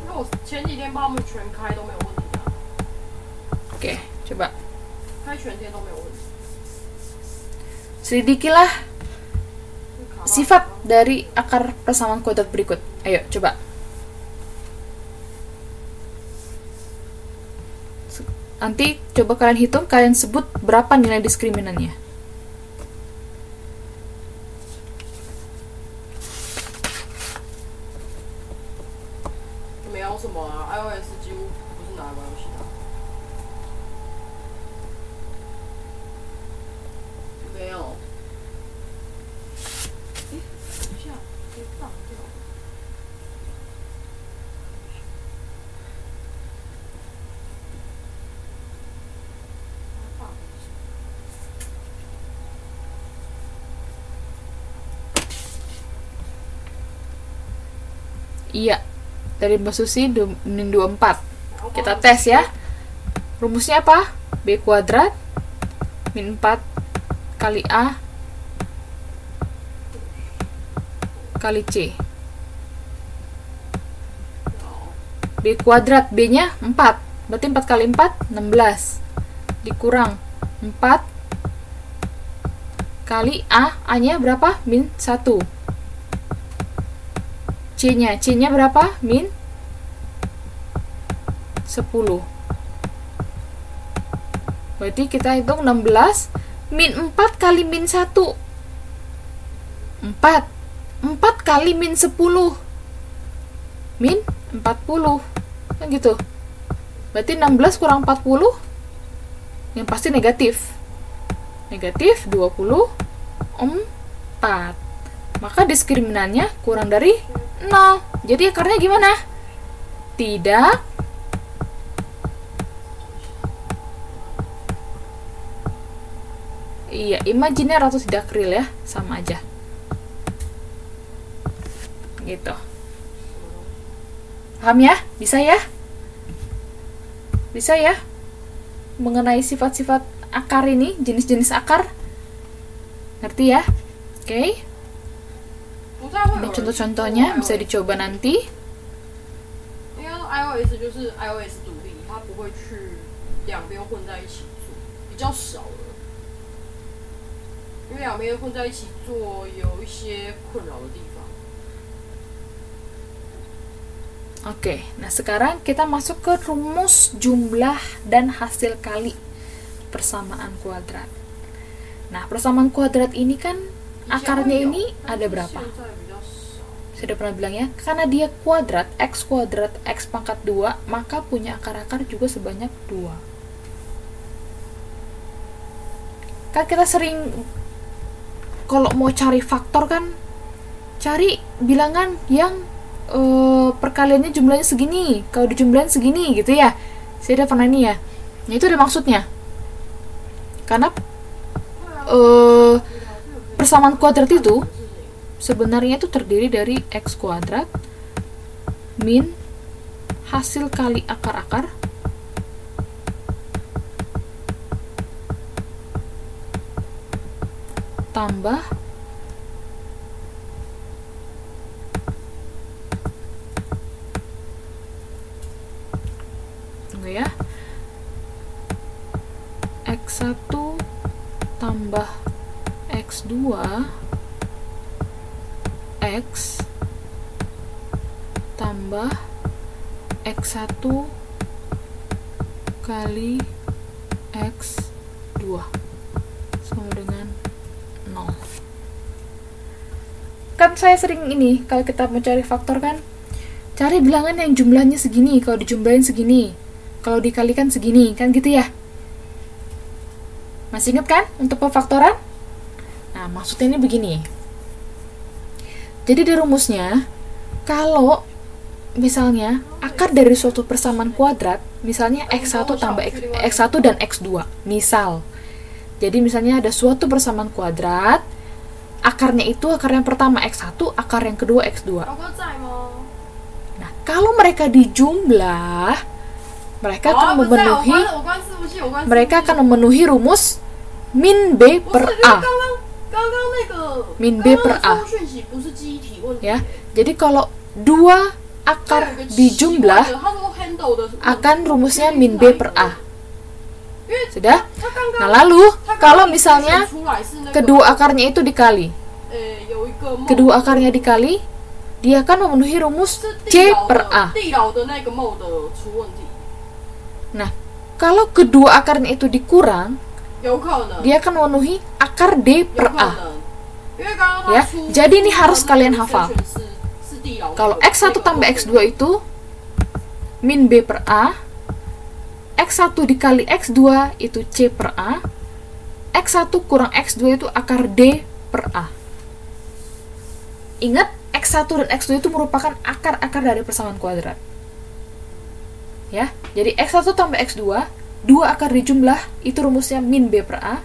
B: 因为我前几天把他们全开都没有问题啊。
A: Oke, coba.
B: 开全天都没有问题。
A: Selidikilah sifat dari akar persamaan kuadrat berikut. Ayo, coba. Nanti coba kalian hitung, kalian sebut berapa nilai diskriminannya.
B: iOS 几乎不是拿来玩游戏的。没有。哎，等一下，给挡掉了。
A: Iya, dari Mbak Susi min 24. Kita tes ya. Rumusnya apa? B kuadrat min 4 kali A kali C. B kuadrat, B-nya 4. Berarti 4 kali 4, 16. Dikurang 4 kali A. A-nya berapa? Min 1. C-nya berapa? Min 10. Berarti kita hitung 16 min 4 kali min 1. 4 kali min 10 min 40. Kan gitu. Berarti 16 kurang 40 yang pasti negatif. Negatif 24. Maka diskriminannya kurang dari 0. Jadi akarnya gimana? Tidak iya, imajiner atau tidak real ya, sama aja. Gitu. Paham ya? Bisa ya? Bisa ya? mengenai sifat-sifat akar ini, jenis-jenis akar. Ngerti ya? Oke.
B: 不太会有
A: Ini
B: 人
A: contoh-contohnya
B: 去做
A: bisa dicoba nanti.
B: 因为 iOS 就是 iOS 独立，它不会去两边混在一起做，比较少了。因为两边混在一起做有一些困扰的地方。
A: Oke, nah sekarang kita masuk ke rumus jumlah dan hasil kali persamaan kuadrat. Nah, persamaan kuadrat ini kan akarnya ini ada berapa?
B: 现在比较少。
A: Sudah pernah bilang ya, karena dia kuadrat, x pangkat 2, maka punya akar-akar juga sebanyak 2. Kan kita sering kalau mau cari faktor kan cari bilangan yang perkaliannya jumlahnya segini, kalau dijumlahin segini gitu ya. Saya udah pernah ini ya. Nah, itu ada maksudnya. Karena persamaan kuadrat itu sebenarnya itu terdiri dari x kuadrat min hasil kali akar-akar tambah tunggu ya, x1 tambah x2 x tambah x1 kali x2 sama dengan 0. Kan saya sering ini, kalau kita mencari faktor kan, cari bilangan yang jumlahnya segini, kalau dijumlahin segini, kalau dikalikan segini, kan gitu ya. Masih ingat kan untuk pemfaktoran? Nah, maksudnya ini begini. Jadi di rumusnya, kalau misalnya akar dari suatu persamaan kuadrat, misalnya x1 tambah x1 dan x2, misal. Jadi misalnya ada suatu persamaan kuadrat, akarnya itu akar yang pertama x1, akar yang kedua x2.
B: 老哥在吗？
A: Nah, kalau mereka dijumlah, mereka akan memenuhi
B: 我关伺服器，我关伺服器。
A: mereka akan memenuhi rumus min b
B: 不是，
A: per
B: 因为
A: a.
B: 刚刚那个
A: min b per
B: 刚刚
A: a
B: 的输入讯息不是记忆体问题。
A: ya. Jadi kalau dua
B: 它有
A: akar
B: 一个奇怪的
A: dijumlah
B: 它说 handle 的
A: akan rumusnya min b per a.
B: 因为
A: Sudah?
B: 它刚刚
A: Nah, lalu
B: 它刚刚
A: kalau misalnya
B: 出来是那个
A: kedua akarnya itu dikali,
B: 有一个 mode，
A: kedua akarnya dikali, dia akan memenuhi rumus
B: 是
A: c
B: 地牢
A: per
B: 的
A: a.
B: 地牢的那个 mode 出问题，
A: Nah, kalau kedua akarnya itu dikurang,
B: 有可能，
A: dia akan memenuhi akar d
B: 有
A: per
B: 可
A: a.
B: 能，因为刚刚它
A: Ya,
B: 出
A: jadi ini harus
B: 出的那个
A: kalian hafal.
B: extension 是地牢的
A: Kalau
B: 那个
A: x1 tambah x2 itu min b per a, x1 dikali x2 itu c per a, x1 kurang x2 itu akar d per a. Ingat, x1 dan x2 itu merupakan akar-akar dari persamaan kuadrat. Ya, jadi x1 tambah x2, dua akar dijumlah itu rumusnya min b per a,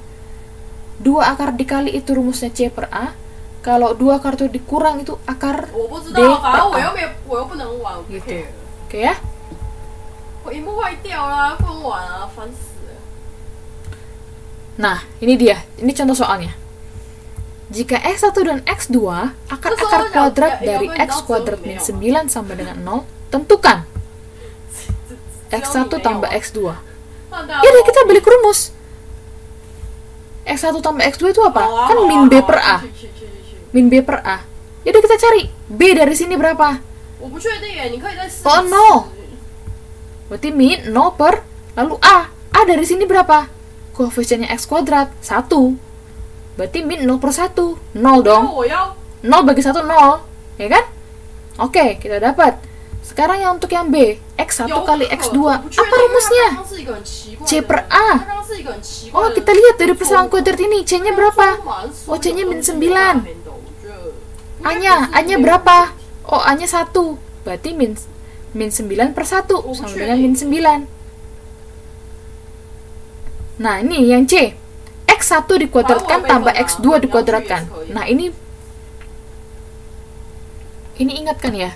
A: dua akar dikali itu rumusnya c per a, kalau dua akar itu dikurang itu akar
B: 我不知
A: d
B: 道，反
A: per
B: 正我
A: a.
B: 又没有，我又不能玩，我不
A: Gitu.
B: care。
A: Oke ya.
B: 我荧幕坏掉啦，不能玩啊，烦死了。
A: Nah, ini dia. Ini contoh soalnya. Jika x1 dan x2 akar-akar kuadrat dari x kuadrat min 9 sama dengan 0, tentukan x1 tambah x2.
B: 那大家
A: Ya udah, kita balik rumus. x1 tambah x2 itu apa?
B: 好啊
A: Kan
B: 好啊
A: min b
B: 好啊
A: per a.
B: 去。
A: Min b per a. Ya udah, kita cari b dari sini berapa?
B: 我不确定耶，你可以再试。
A: Oh, no. Berarti min 0 per lalu a. A dari sini berapa? Koefisiennya x kuadrat 1. Berarti min 0 per 1. 0 dong.
B: 我要
A: 0 bagi 1 0, ya kan? Oke, kita dapat. Sekarang yang untuk yang B, x1 kali x2, apa rumusnya? C per A. Oh, kita lihat dari persamaan kuadrat ini, C-nya berapa? Oh, C-nya min 9. A-nya berapa? Oh, A-nya 1. Berarti min 9 per 1 sama dengan min 9. Nah, ini yang C. X1 dikuadratkan tambah X2 dikuadratkan. Nah, ini ingatkan ya.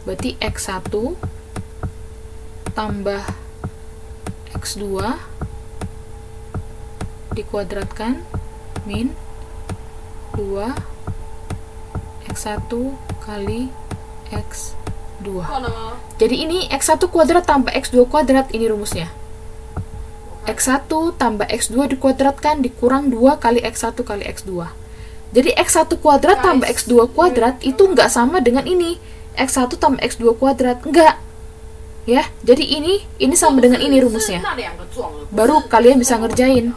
A: Berarti X1 tambah X2 dikuadratkan min 2 X1 kali X2.
B: 换了吗？
A: Jadi ini X1 kuadrat tambah X2 kuadrat, ini rumusnya. X1 tambah X2 dikuadratkan dikurang 2 kali X1 kali X2. Jadi X1 kuadrat tambah X2 kuadrat itu nggak sama dengan ini. X1 tambah X2 kuadrat, enggak. Ya, jadi ini sama dengan ini rumusnya. Baru kalian bisa ngerjain.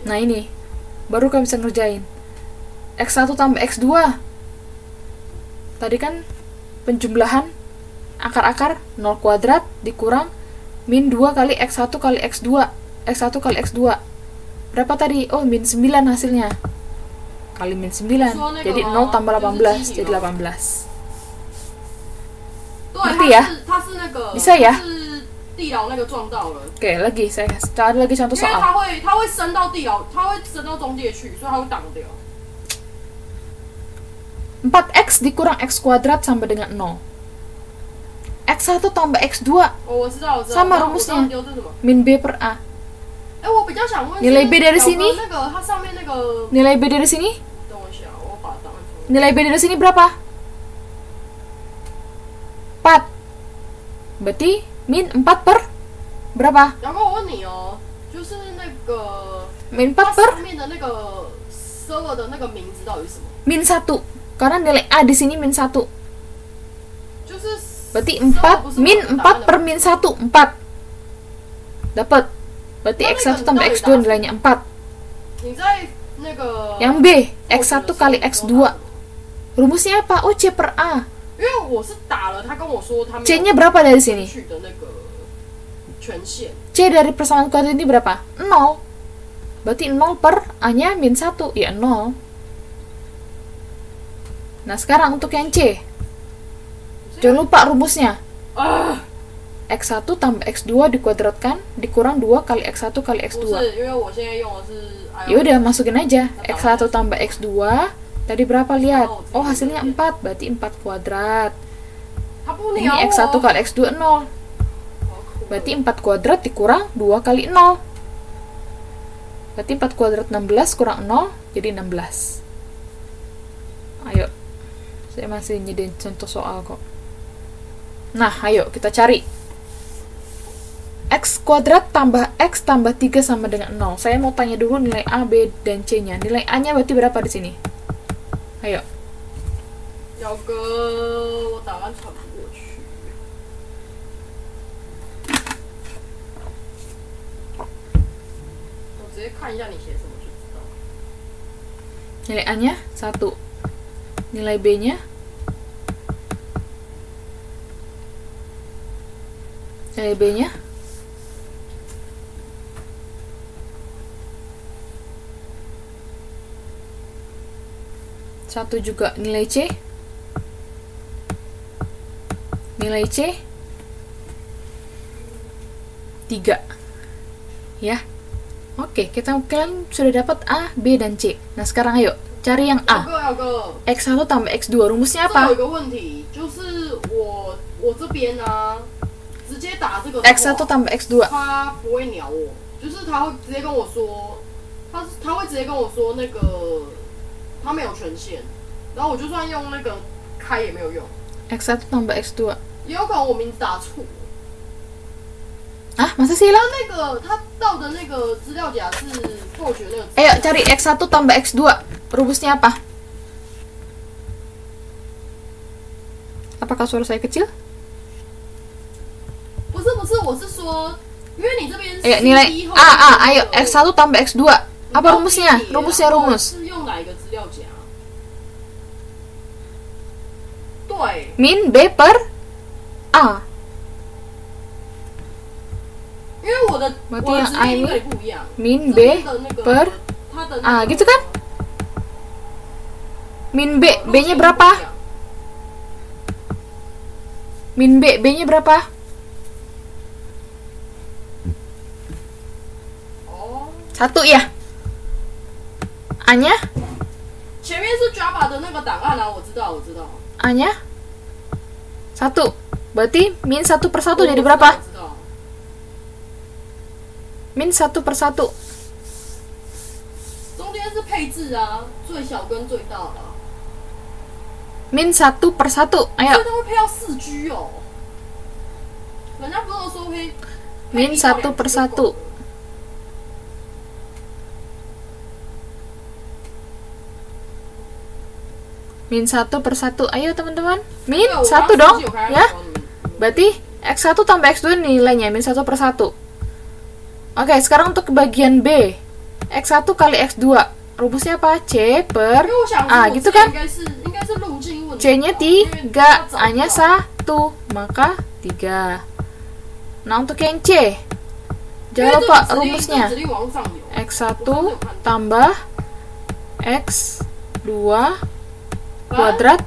A: Nah ini, baru kalian bisa ngerjain. X1 tambah X2. Tadi kan penjumlahan akar-akar 0 kuadrat dikurang min 2 kali X1 kali X2. X1 kali X2. Berapa tadi? Oh, min 9 hasilnya. Kali min 9. Jadi 0 tambah 18 jadi 18. Ngerti ya? Bisa ya? Oke, lagi saya cari lagi contoh soal.
B: 它会伸到地牢，它会伸到中介去，所以它会挡掉。
A: 4x dikurang x kuadrat sama dengan 0. X1 tambah X2
B: 我知道，
A: sama rumusnya. Min B per A.
B: 我比较想问
A: Nilai B dari sini?
B: 那个它上面那个，
A: Nilai B dari sini?
B: 等我一下，我把档案出来。
A: Nilai B dari sini berapa? 4. Berarti min 4 per berapa?
B: 然后我问你哦，就是那个
A: Min 4
B: 它
A: per
B: 上面的那个 server 的那个名字到底是什么？
A: min 1. Karena nilai A di sini min 1.
B: 就是
A: Berarti 4 min 4 per min 1 4. Dapat. Berarti X1 tambah X2 nilainya 4.
B: 你在那个
A: Yang B, X1 kali X2. Rumusnya apa? Oh, C per A.
B: 因为我是打了，他跟我说他没有
A: C-nya berapa dari sini?
B: 去的那个权限。
A: C dari persamaan kuadrat ini berapa? 0. Berarti 0 per A-nya min 1. Ya 0. Nah, sekarang untuk yang C. Jangan lupa rumusnya. X1 tambah X2 dikuadratkan dikurang 2 kali X1 kali
B: 不
A: X2.
B: 是，因为我现在用的是 iOS。
A: Ya udah, masukin aja. X1 tambah X2 tadi berapa, lihat. Oh, hasilnya 4. Berarti 4 kuadrat.
B: 他不
A: Ini
B: 鸟我。
A: X1 kali X2 0. Berarti 4 kuadrat dikurang 2 kali 0. Berarti 4 kuadrat 16 kurang 0 jadi 16. Ayo. Saya masih nyediain contoh soal kok. Nah, ayo kita cari. X kuadrat tambah X tambah 3 sama dengan 0. Saya mau tanya dulu nilai A, B, dan C-nya. Nilai A-nya berarti berapa di sini? Ayo.
B: 表哥，我档案传不过去。我直接看一下你写什么就知道。
A: Nilai A-nya 1. Nilai B-nya Nilai B-nya 1 juga. Nilai C? Nilai C 3. Ya. Oke, kalian sudah dapat A, B, dan C. Nah, sekarang ayo cari yang
B: 表
A: A.
B: 哥，表哥，
A: X1 tambah X2 rumusnya
B: 这有
A: apa?
B: 一个问题，就是我这边呢、直接打这个的话
A: X1 tambah X2.
B: 他不会鸟我，就是他会直接跟我说，他会直接跟我说那个他没有权限，然后我就算用那个开也没有用，
A: X1 tambah X2.
B: 也有可能我名字打错。
A: Ah, masa sih hilang?
B: 那个他到的那个资料夹是获取那个资料。
A: Ayo cari X1 tambah X2. Rumusnya apa? Apakah suara saya kecil?
B: 不是不是，我是说，因为你这边
A: Ayo nilai
B: CD 后
A: A,
B: 面
A: ayo
B: 那个
A: X1 tambah X2. Apa rumusnya?
B: 然后
A: Rumusnya rumus.
B: 是用哪一个资料夹？对，
A: Min B per A.
B: 因为我的
A: Berarti
B: 我的
A: yang
B: 直
A: A
B: 接
A: ini
B: 跟你不一样。
A: Min
B: 这
A: B
B: 边的那个
A: per
B: 它的
A: A
B: 那个
A: gitu kan? Min B, B-nya berapa? Min B, B-nya berapa?
B: 哦，
A: 1 ya? A-nya?
B: 前面是 Java 的那个档案啊，我知道我知道。
A: A-nya? 1. Berarti min 1 per 1 jadi
B: 我知道
A: berapa?
B: 我知道
A: min 1/1.
B: 中间是配置啊，最小跟最大的、啊。
A: min 1/1. Ayo.
B: 所以它会配到4G 哦。人家不是说可以
A: min 1/1. min 1/1. Ayo teman-teman. Min 1 dong, ya. Berarti X1 tambah X2 nilainya min 1/1. Oke, sekarang untuk bagian B. X1 kali X2. Rumusnya apa? C per A, gitu kan? C-nya 3, A-nya 1, maka 3. Nah, untuk yang C, jangan lupa rumusnya. X1 tambah X2 kuadrat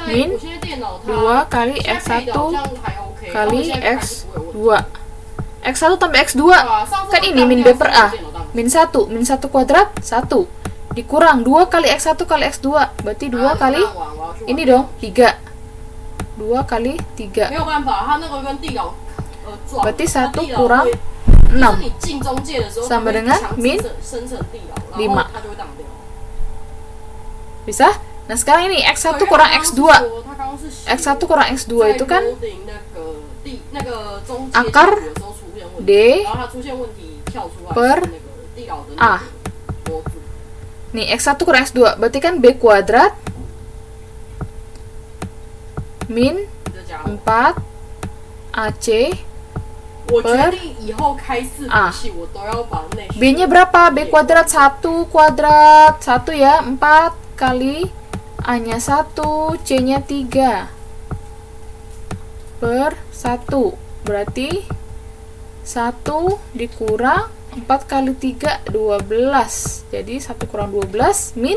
A: min 2 kali X1 kali X2. X1 tambah X2 kan ini min B per A. Min 1 kuadrat 1 dikurang 2 kali X1 kali X2, berarti 2 kali ini dong 3. 2 kali 3 berarti 1 kurang 6 sama dengan min 5. Bisa? Nah sekarang ini X1 kurang X2. X1 kurang X2 itu kan akar D per A. Nih X1 kurang X2 berarti kan B kuadrat min 4 AC per A. B-nya berapa? B kuadrat 1 kuadrat 1 ya, 4 kali A-nya 1, C-nya 3 per 1. Berarti 1 dikurang 4 kali 3, 12. Jadi 1 kurang 12 min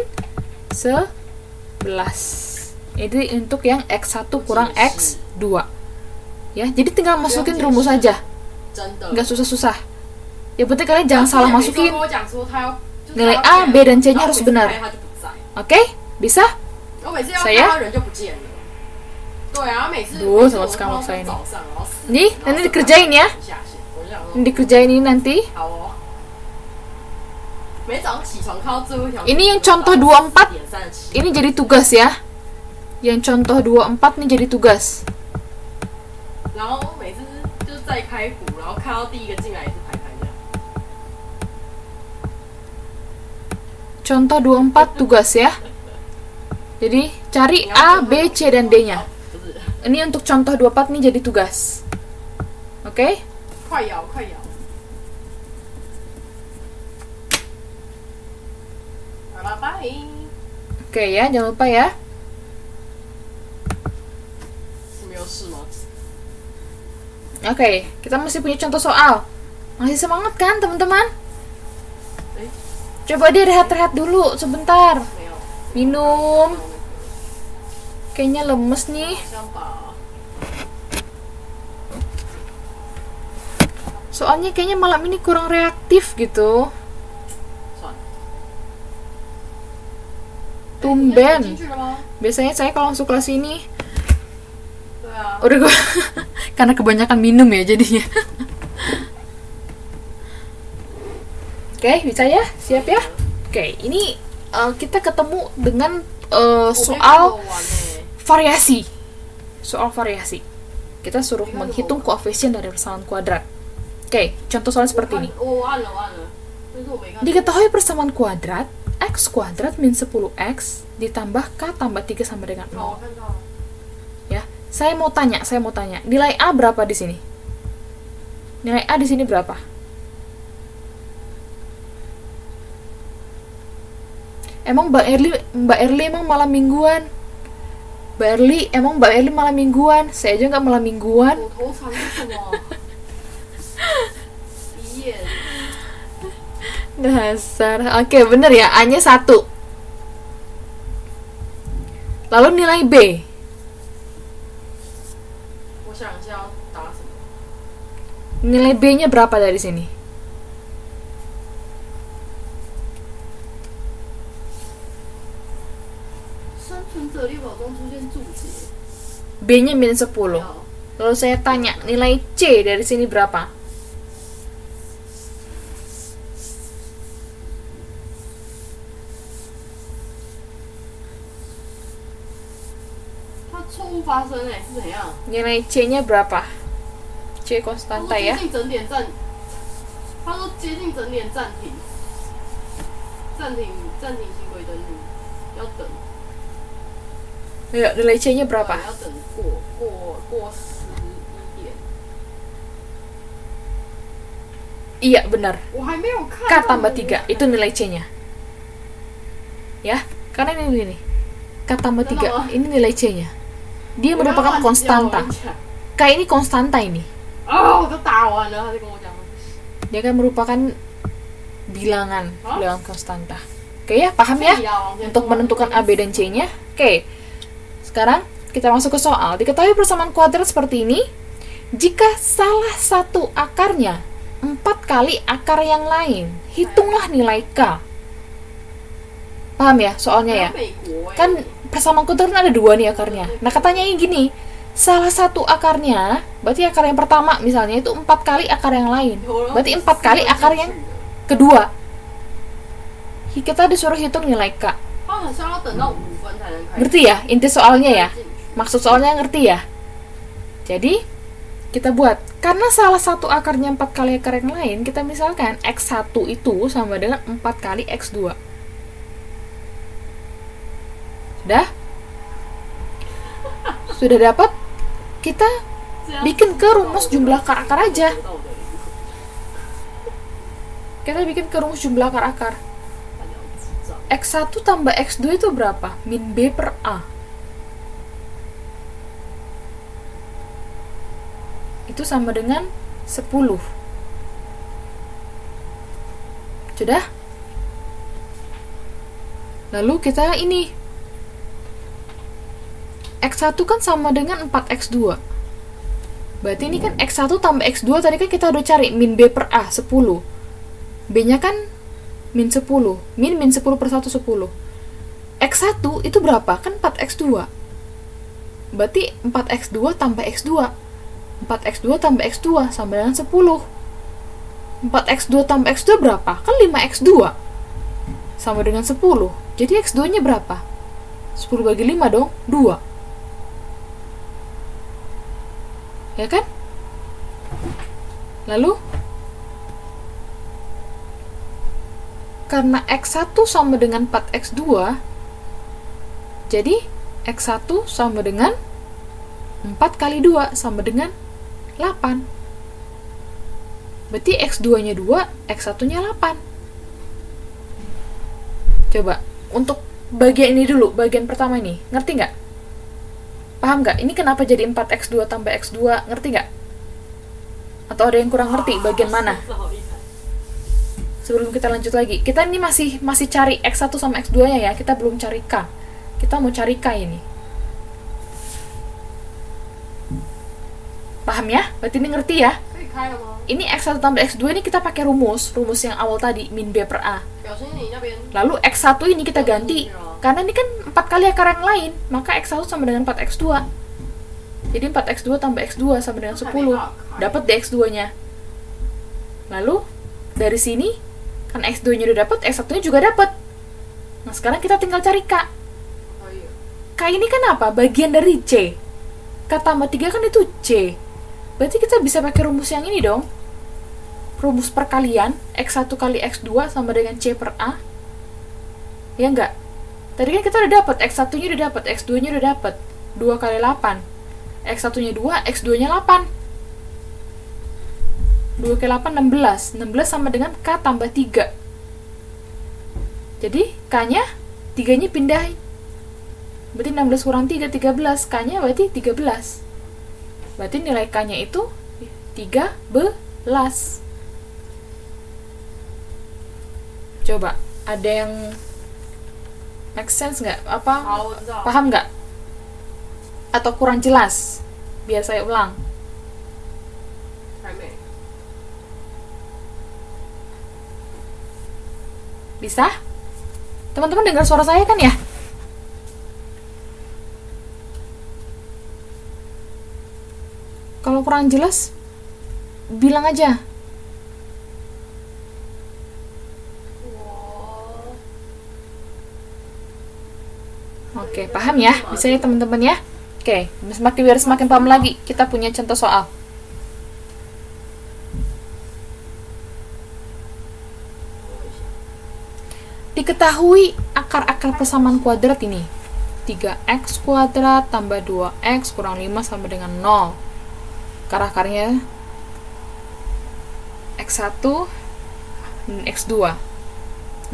A: 11. Ini untuk yang X1 kurang X2. Ya, jadi tinggal masukin rumus aja. Nggak susah-susah. Ya penting kalian jangan salah masukin. Nilai A, B, dan C-nya harus benar. Oke? Bisa? Saya? Duh, sama sekarang saya ini. Nih, nanti dikerjain ya. Ini dikerjain ini nanti. Ini yang contoh 24. Ini jadi tugas ya. Yang contoh 24 nih jadi tugas. Contoh 24 tugas ya. Jadi cari A, B, C, dan D-nya. Ini untuk contoh 24 nih jadi tugas. Oke? Oke ya, jangan lupa ya. Oke, kita masih punya contoh soal. Masih semangat kan teman-teman? Coba dia rehat-rehat dulu sebentar. Minum. Kayaknya lemes nih. Soalnya kayaknya malam ini kurang reaktif gitu. Tumben. Biasanya saya kalau masuk kelas ini udah gue karena kebanyakan minum ya jadinya. Oke, bisa ya? Siap ya? Oke, ini kita ketemu dengan soal variasi. Soal variasi. Kita suruh menghitung koefisien dari persamaan kuadrat. Oke, contoh soal seperti ini. Diketahui persamaan kuadrat x kuadrat min 10x ditambah k tambah 3 sama dengan 0. Ya, saya mau tanya. Nilai A berapa di sini? Nilai A di sini berapa? Emang Mbak Erli emang malam mingguan? Mbak Erli malam mingguan? Saya aja nggak malam mingguan. Dasar. Oke, bener ya. A-nya 1. Lalu nilai B. Nilai B-nya berapa dari sini? B-nya min 10. Lalu saya tanya, nilai C dari sini berapa?
B: 发生哎、是怎样？
A: Nilai C-nya berapa? C
B: 他
A: konstanta
B: 说接
A: ya.
B: 近整点暂，他说接近整点暂停，暂停行轨灯语，要等，
A: Ayo, nilai C-nya
B: 对
A: berapa?
B: 要等过11点。
A: Iya, benar.
B: 我还没有看
A: K
B: 到
A: tambah 3, itu nilai C-nya. Ya, karena ini. K tambah 3, ini nilai C-nya. Dia
B: 我刚刚
A: merupakan
B: 忘记了我
A: konstanta.
B: 跟你讲
A: K ini konstanta ini.
B: 啊，我都打完了，他就跟我讲。
A: Dia kan merupakan bilangan konstanta. Oke ya, paham ya? Untuk menentukan A, B, dan C-nya. Oke, sekarang kita masuk ke soal. Diketahui persamaan kuadrat seperti ini. Jika salah satu akarnya 4 kali akar yang lain, hitunglah nilai K. Paham ya soalnya ya?
B: 美国哎、
A: Kan persamaan kuadrat kan ada 2 nih akarnya. Nah, katanya gini, salah satu akarnya, berarti akar yang pertama misalnya itu 4 kali akar yang lain. Berarti 4 kali akar yang kedua. Kita disuruh hitung nilai K.
B: 他好像要等到5分才能开始。
A: Ngerti ya inti soalnya ya? Maksud soalnya ngerti ya? Jadi, kita buat. Karena salah satu akarnya 4 kali akar yang lain, kita misalkan X1 itu sama dengan 4 kali X2. Sudah? Sudah dapat? Kita bikin ke rumus jumlah akar-akar aja. Kita bikin ke rumus jumlah akar-akar. X1 tambah X2 itu berapa? Min B per A. Itu sama dengan 10. Sudah? Lalu kita ini. X1 kan sama dengan 4X2. Berarti ini kan X1 tambah X2 tadi kan kita udah cari min B per A 10. B-nya kan min 10. Min 10 per 1 10. X1 itu berapa? Kan 4X2. Berarti 4X2 tambah X2. 4X2 tambah X2 sama dengan 10. 4X2 tambah X2 berapa? Kan 5X2 sama dengan 10. Jadi X2-nya berapa? 10 bagi 5 dong, 2. Ya kan? Lalu karena X1 sama dengan 4X2, jadi X1 sama dengan 4 kali 2 sama dengan 8. Berarti X2-nya 2, X1-nya 8. Coba, untuk bagian ini dulu, bagian pertama ini, ngerti nggak? Paham nggak? Ini kenapa jadi 4X2 tambah X2, ngerti nggak? Atau ada yang kurang ngerti bagian mana? Sebelum kita lanjut lagi, kita ini masih cari X1 sama X2-nya ya, kita belum cari K. Kita mau cari K ini. Paham ya? Berarti ini ngerti ya? Ini X1 tambah X2 ini kita pakai rumus yang awal tadi, min B per A. Lalu X1 ini kita ganti, karena ini kan 4 kali akar yang lain, maka X1 sama dengan 4X2. Jadi 4X2 tambah X2 sama dengan 10. Dapat di X2-nya. Lalu, dari sini, kan X2-nya udah dapat, X1-nya juga dapat. Nah, sekarang kita tinggal cari K. K ini kan apa? Bagian dari C. K tambah 3 kan itu C. Berarti kita bisa pakai rumus yang ini dong. Rumus perkalian, X1 kali X2 sama dengan C per A. Ya enggak? Tadi kan kita udah dapat, X1-nya udah dapat, X2-nya udah dapat. 2 kali 8. X1-nya 2, X2-nya 8. 2 kali 8, 16. 16 sama dengan K tambah 3. Jadi, K-nya, 3-nya pindahin. Berarti 16 kurang 3, 13. K-nya berarti 13. Berarti nilai K-nya itu 13. Coba, ada yang make sense nggak? Apa? Paham nggak? Atau kurang jelas? Biar saya ulang. Bisa? Teman-teman dengar suara saya kan ya? Kalau kurang jelas, bilang aja. Oke, paham ya? Bisa ya teman-teman ya? Oke, biar semakin paham lagi, kita punya contoh soal. Diketahui akar-akar persamaan kuadrat ini. 3x kuadrat tambah 2x kurang 5 sama dengan 0. Akar-akarnya x1 dan x2.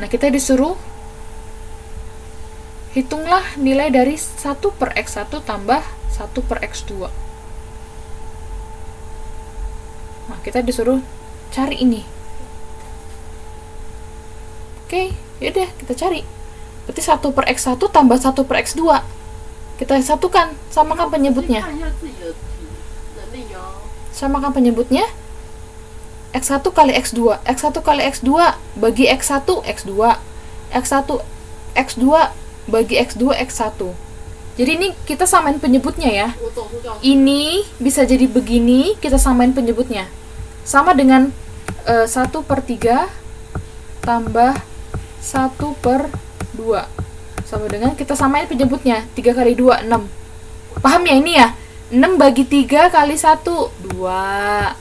A: Nah, kita disuruh hitunglah nilai dari 1 per x1 tambah 1 per x2. Nah, kita disuruh cari ini. Oke, yaudah kita cari. Berarti 1 per x1 tambah 1 per x2. Kita satukan, samakan penyebutnya. Samakan penyebutnya. x1 kali x2. x1 kali x2 bagi x1, x2. x1, x2 bagi x2, x1. Jadi ini kita samain penyebutnya ya. Ini bisa jadi begini, kita samain penyebutnya. Sama dengan 1 per 3 tambah 1 per 2. Sama dengan kita samain penyebutnya. 3 kali 2, 6. Paham ya ini ya? 6 bagi 3 kali 1, 2.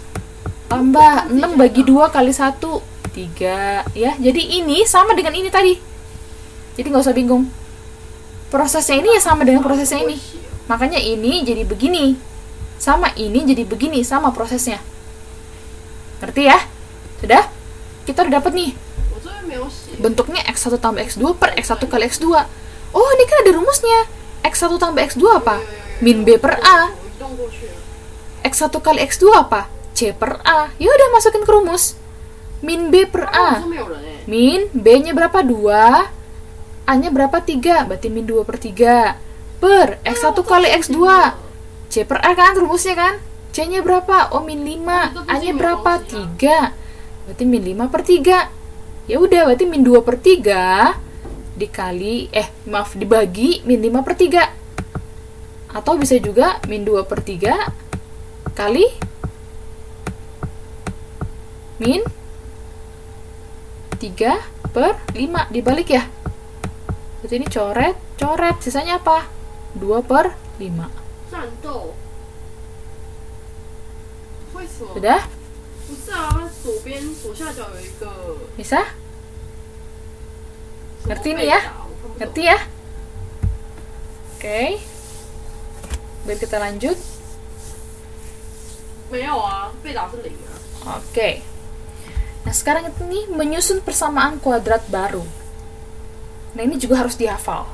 A: Tambah 6 bagi 2 kali 1, 3. Ya, jadi ini sama dengan ini tadi. Jadi nggak usah bingung. Prosesnya ini ya sama dengan prosesnya ini. Makanya ini jadi begini. Sama ini jadi begini, sama prosesnya. Ngerti ya? Sudah? Kita udah dapat nih. Bentuknya x1 tambah x2 per x1 kali x2. Oh, ini kan ada rumusnya. x1 tambah x2 apa? Min b per a. x1 kali x2 apa? C per a. Ya udah masukin ke rumus. Min b per a. Min b-nya berapa? 2. A-nya berapa? 3. Berarti min 2 per 3. Per x1 kali x2. C per a kan rumusnya kan? C-nya berapa? Oh, min 5. A-nya berapa? 3. Berarti min 5 per 3. Ya udah, berarti min 2 per 3 dibagi min 5 per 3. Atau bisa juga min 2 per 3 kali min 3 per 5 dibalik ya. Berarti ini coret, sisanya apa? 2 per 5. Sudah? Bisa? Ngerti nih ya? Ngerti ya? Oke. Biar kita lanjut. Oke. Nah, sekarang itu nih menyusun persamaan kuadrat baru. Nah, ini juga harus dihafal.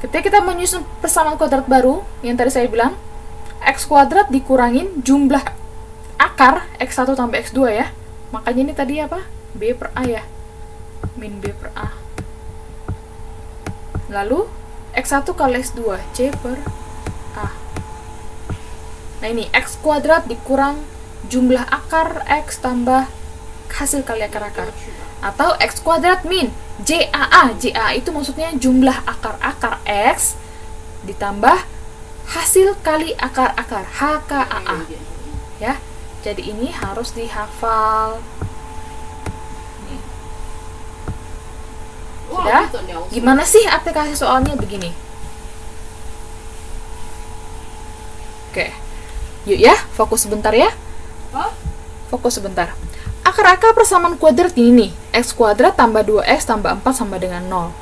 A: Ketika kita menyusun persamaan kuadrat baru, yang tadi saya bilang, x kuadrat dikurangin jumlah akar x1 tambah x2 ya. Makanya ini tadi apa? B per A ya. Min B per A. Lalu x1 kali x2 C per A. Nah, ini x kuadrat dikurang jumlah akar x tambah hasil kali akar-akar. Atau x kuadrat min JAA. JAA itu maksudnya jumlah akar-akar x ditambah hasil kali akar-akar HKAA. Ya. Jadi ini harus dihafal. Nih. Sudah? Gimana sih aplikasi soalnya begini? Oke. Yuk ya, fokus sebentar ya. Fokus sebentar. Akar-akar persamaan kuadrat ini nih, x kuadrat tambah 2x tambah 4 sama dengan 0.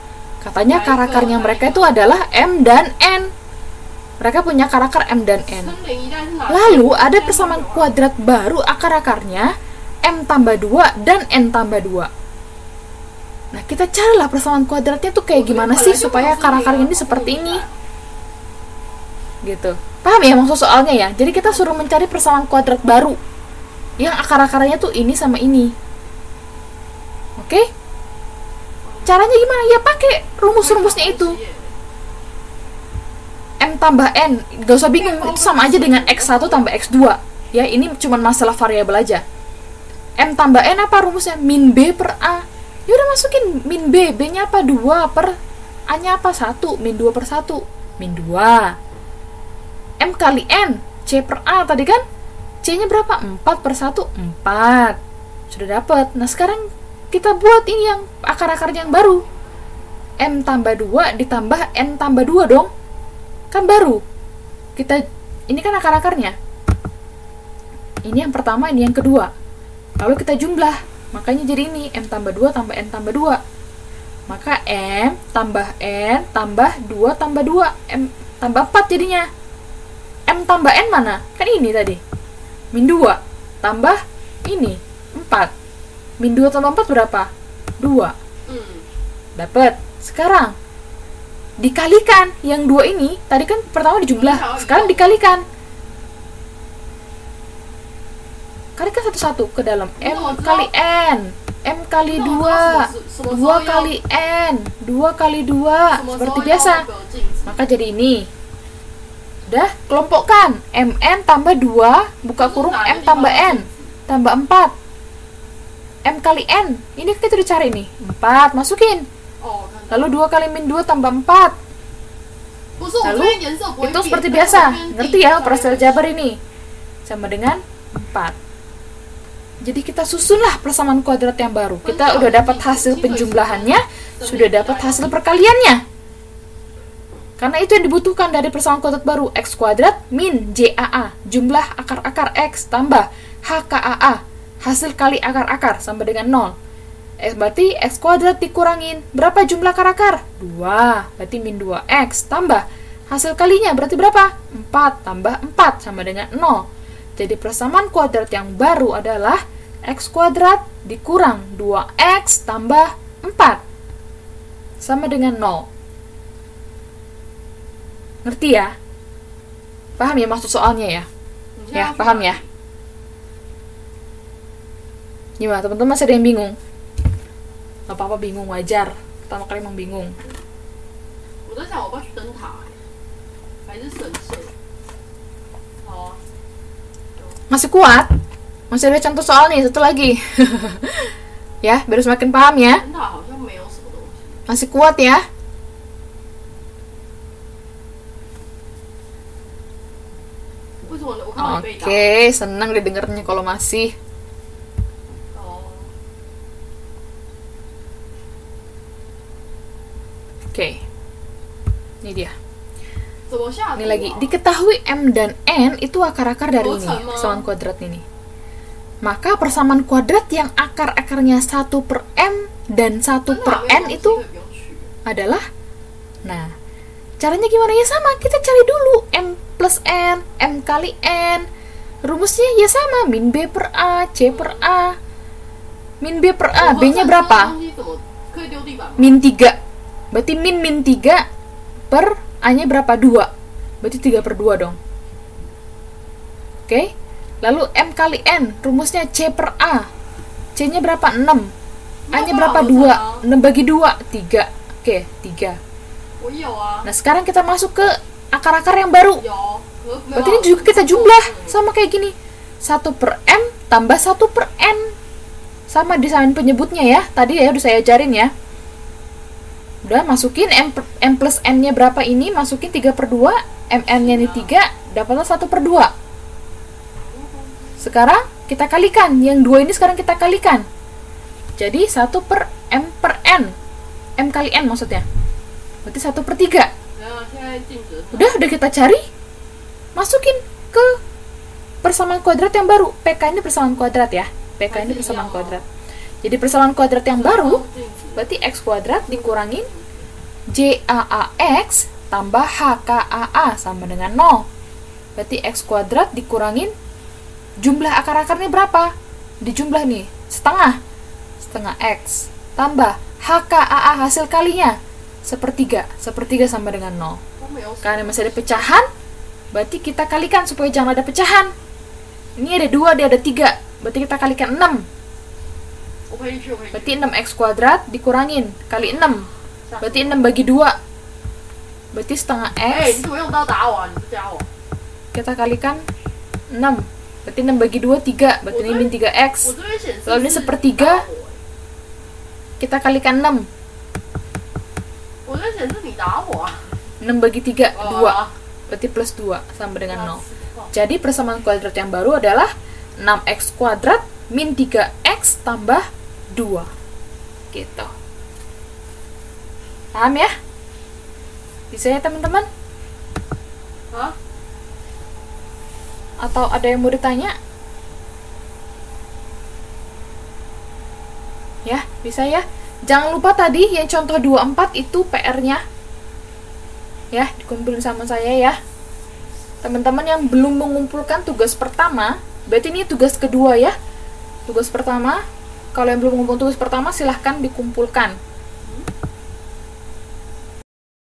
A: Katanya akar-akarnya mereka itu adalah m dan n. Mereka punya akar-akar m dan n. Lalu ada persamaan kuadrat baru akar-akarnya m tambah 2 dan n tambah 2. Nah, kita carilah persamaan kuadratnya tuh kayak gimana sih supaya akar-akarnya ini seperti ini. Gitu. Paham ya maksud soalnya ya? Jadi kita suruh mencari persamaan kuadrat baru yang akar-akarnya tuh ini sama ini. Oke? Caranya gimana? Ya pakai rumus-rumusnya itu. M tambah N, gak usah bingung, itu sama aja dengan X1 tambah X2. Ya, ini cuma masalah variabel aja. M tambah N apa rumusnya? Min B per A. Ya udah masukin min B, B-nya apa? 2 per A-nya apa? 1, min 2 per 1, min 2. M kali N, C per A tadi kan? C-nya berapa? 4 per 1, 4. Sudah dapat. Nah, sekarang kita buat ini yang akar-akarnya yang baru. M tambah 2 ditambah N tambah 2 dong. kan baru. Ini kan akar-akarnya. Ini yang pertama, ini yang kedua. Lalu kita jumlah. Makanya jadi ini M tambah 2 tambah N tambah 2. Maka M tambah N tambah 2 tambah 2. M tambah 4 jadinya. M tambah N mana? Kan ini tadi. Min 2 tambah ini 4. Min 2 tambah 4 berapa? 2. Dapat. Sekarang dikalikan yang 2 ini. Tadi kan pertama dijumlah, sekarang dikalikan. Kalikan satu-satu ke dalam. M kali N, M kali 2, 2 kali N, 2 kali 2, seperti biasa. Maka jadi ini. Udah, kelompokkan. MN tambah 2, buka kurung M tambah N, tambah 4. M kali N, ini kita udah cari nih. 4, masukin. Lalu 2 kali min 2 tambah 4. Lalu, itu seperti biasa. Ngerti ya, operasi aljabar ini. Sama dengan 4. Jadi kita susunlah persamaan kuadrat yang baru. Kita udah dapat hasil penjumlahannya, sudah dapat hasil perkaliannya. Karena itu yang dibutuhkan dari persamaan kuadrat baru. X kuadrat min JAA, jumlah akar-akar X tambah HKAA, hasil kali akar-akar sama dengan 0. Berarti X kuadrat dikurangin berapa jumlah akar-akar? 2, berarti min 2X tambah hasil kalinya berarti berapa? 4 tambah 4 sama dengan 0. Jadi persamaan kuadrat yang baru adalah X kuadrat dikurang 2X tambah 4 sama dengan 0. Ngerti ya? Paham ya maksud soalnya ya? Ya, paham ya? Gimana teman-teman, masih ada yang bingung? Gak apa-apa bingung, wajar. Pertama kali emang bingung. Masih kuat? Masih ada contoh soal nih, satu lagi. Ya, biar semakin paham ya. Masih kuat ya? Oke, senang didengarnya kalau masih. Oke. Ini dia. Ini lagi, diketahui M dan N itu akar-akar dari ini, persamaan kuadrat ini. Maka persamaan kuadrat yang akar-akarnya 1/M dan 1/N itu adalah, nah, caranya gimana ya? Sama, kita cari dulu M plus N, M kali N. Rumusnya ya sama, min B per A, C per A. Min B per A, B-nya berapa? Min 3. Berarti min 3 per A-nya berapa? 2. Berarti 3/2 dong. Oke. Lalu M kali N, rumusnya C per A. C-nya berapa? 6. A-nya berapa? 2. 6 bagi 2, 3. Oke, 3. Nah, sekarang kita masuk ke akar-akar yang baru. Berarti ini juga kita jumlah. Sama kayak gini. 1/M tambah 1/N. Sama desain penyebutnya ya. Tadi ya udah saya ajarin ya. Udah, masukin M plus N-nya berapa ini, masukin 3/2, MN-nya ini 3, dapatlah 1/2. Sekarang kita kalikan, yang 2 ini sekarang kita kalikan. Jadi 1/M per N, M kali N maksudnya. Berarti 1/3. Udah kita cari, masukin ke persamaan kuadrat yang baru. PK ini persamaan kuadrat ya, PK ini persamaan kuadrat. Jadi persamaan kuadrat yang baru berarti X kuadrat dikurangin JAAX tambah HKAA sama dengan 0. Berarti X kuadrat dikurangin jumlah akar-akarnya berapa? Dijumlah nih, setengah X tambah HKAA hasil kalinya 1/3. 1/3 sama dengan 0. Karena masih ada pecahan, berarti kita kalikan supaya jangan ada pecahan. Ini ada 2, dia ada 3. Berarti kita kalikan 6. Berarti 6X kuadrat dikurangin kali 6. Berarti 6 bagi 2. Berarti setengah X. Kita kalikan 6. Berarti 6 bagi 2, 3. Berarti ini min 3X. Lalu ini 1/3. Kita kalikan 6. 6 bagi 3, 2. Berarti plus 2 sama dengan 0. Jadi persamaan kuadrat yang baru adalah 6X kuadrat min 3X tambah 2. Gitu. Paham ya? Bisa ya teman-teman? Atau ada yang mau ditanya? Ya, bisa ya. Jangan lupa tadi yang contoh 24 itu PR-nya. Ya, dikumpulin sama saya ya. Teman-teman yang belum mengumpulkan tugas pertama, berarti ini tugas kedua ya. Tugas pertama, kalau yang belum mengumpulkan tugas pertama silahkan dikumpulkan.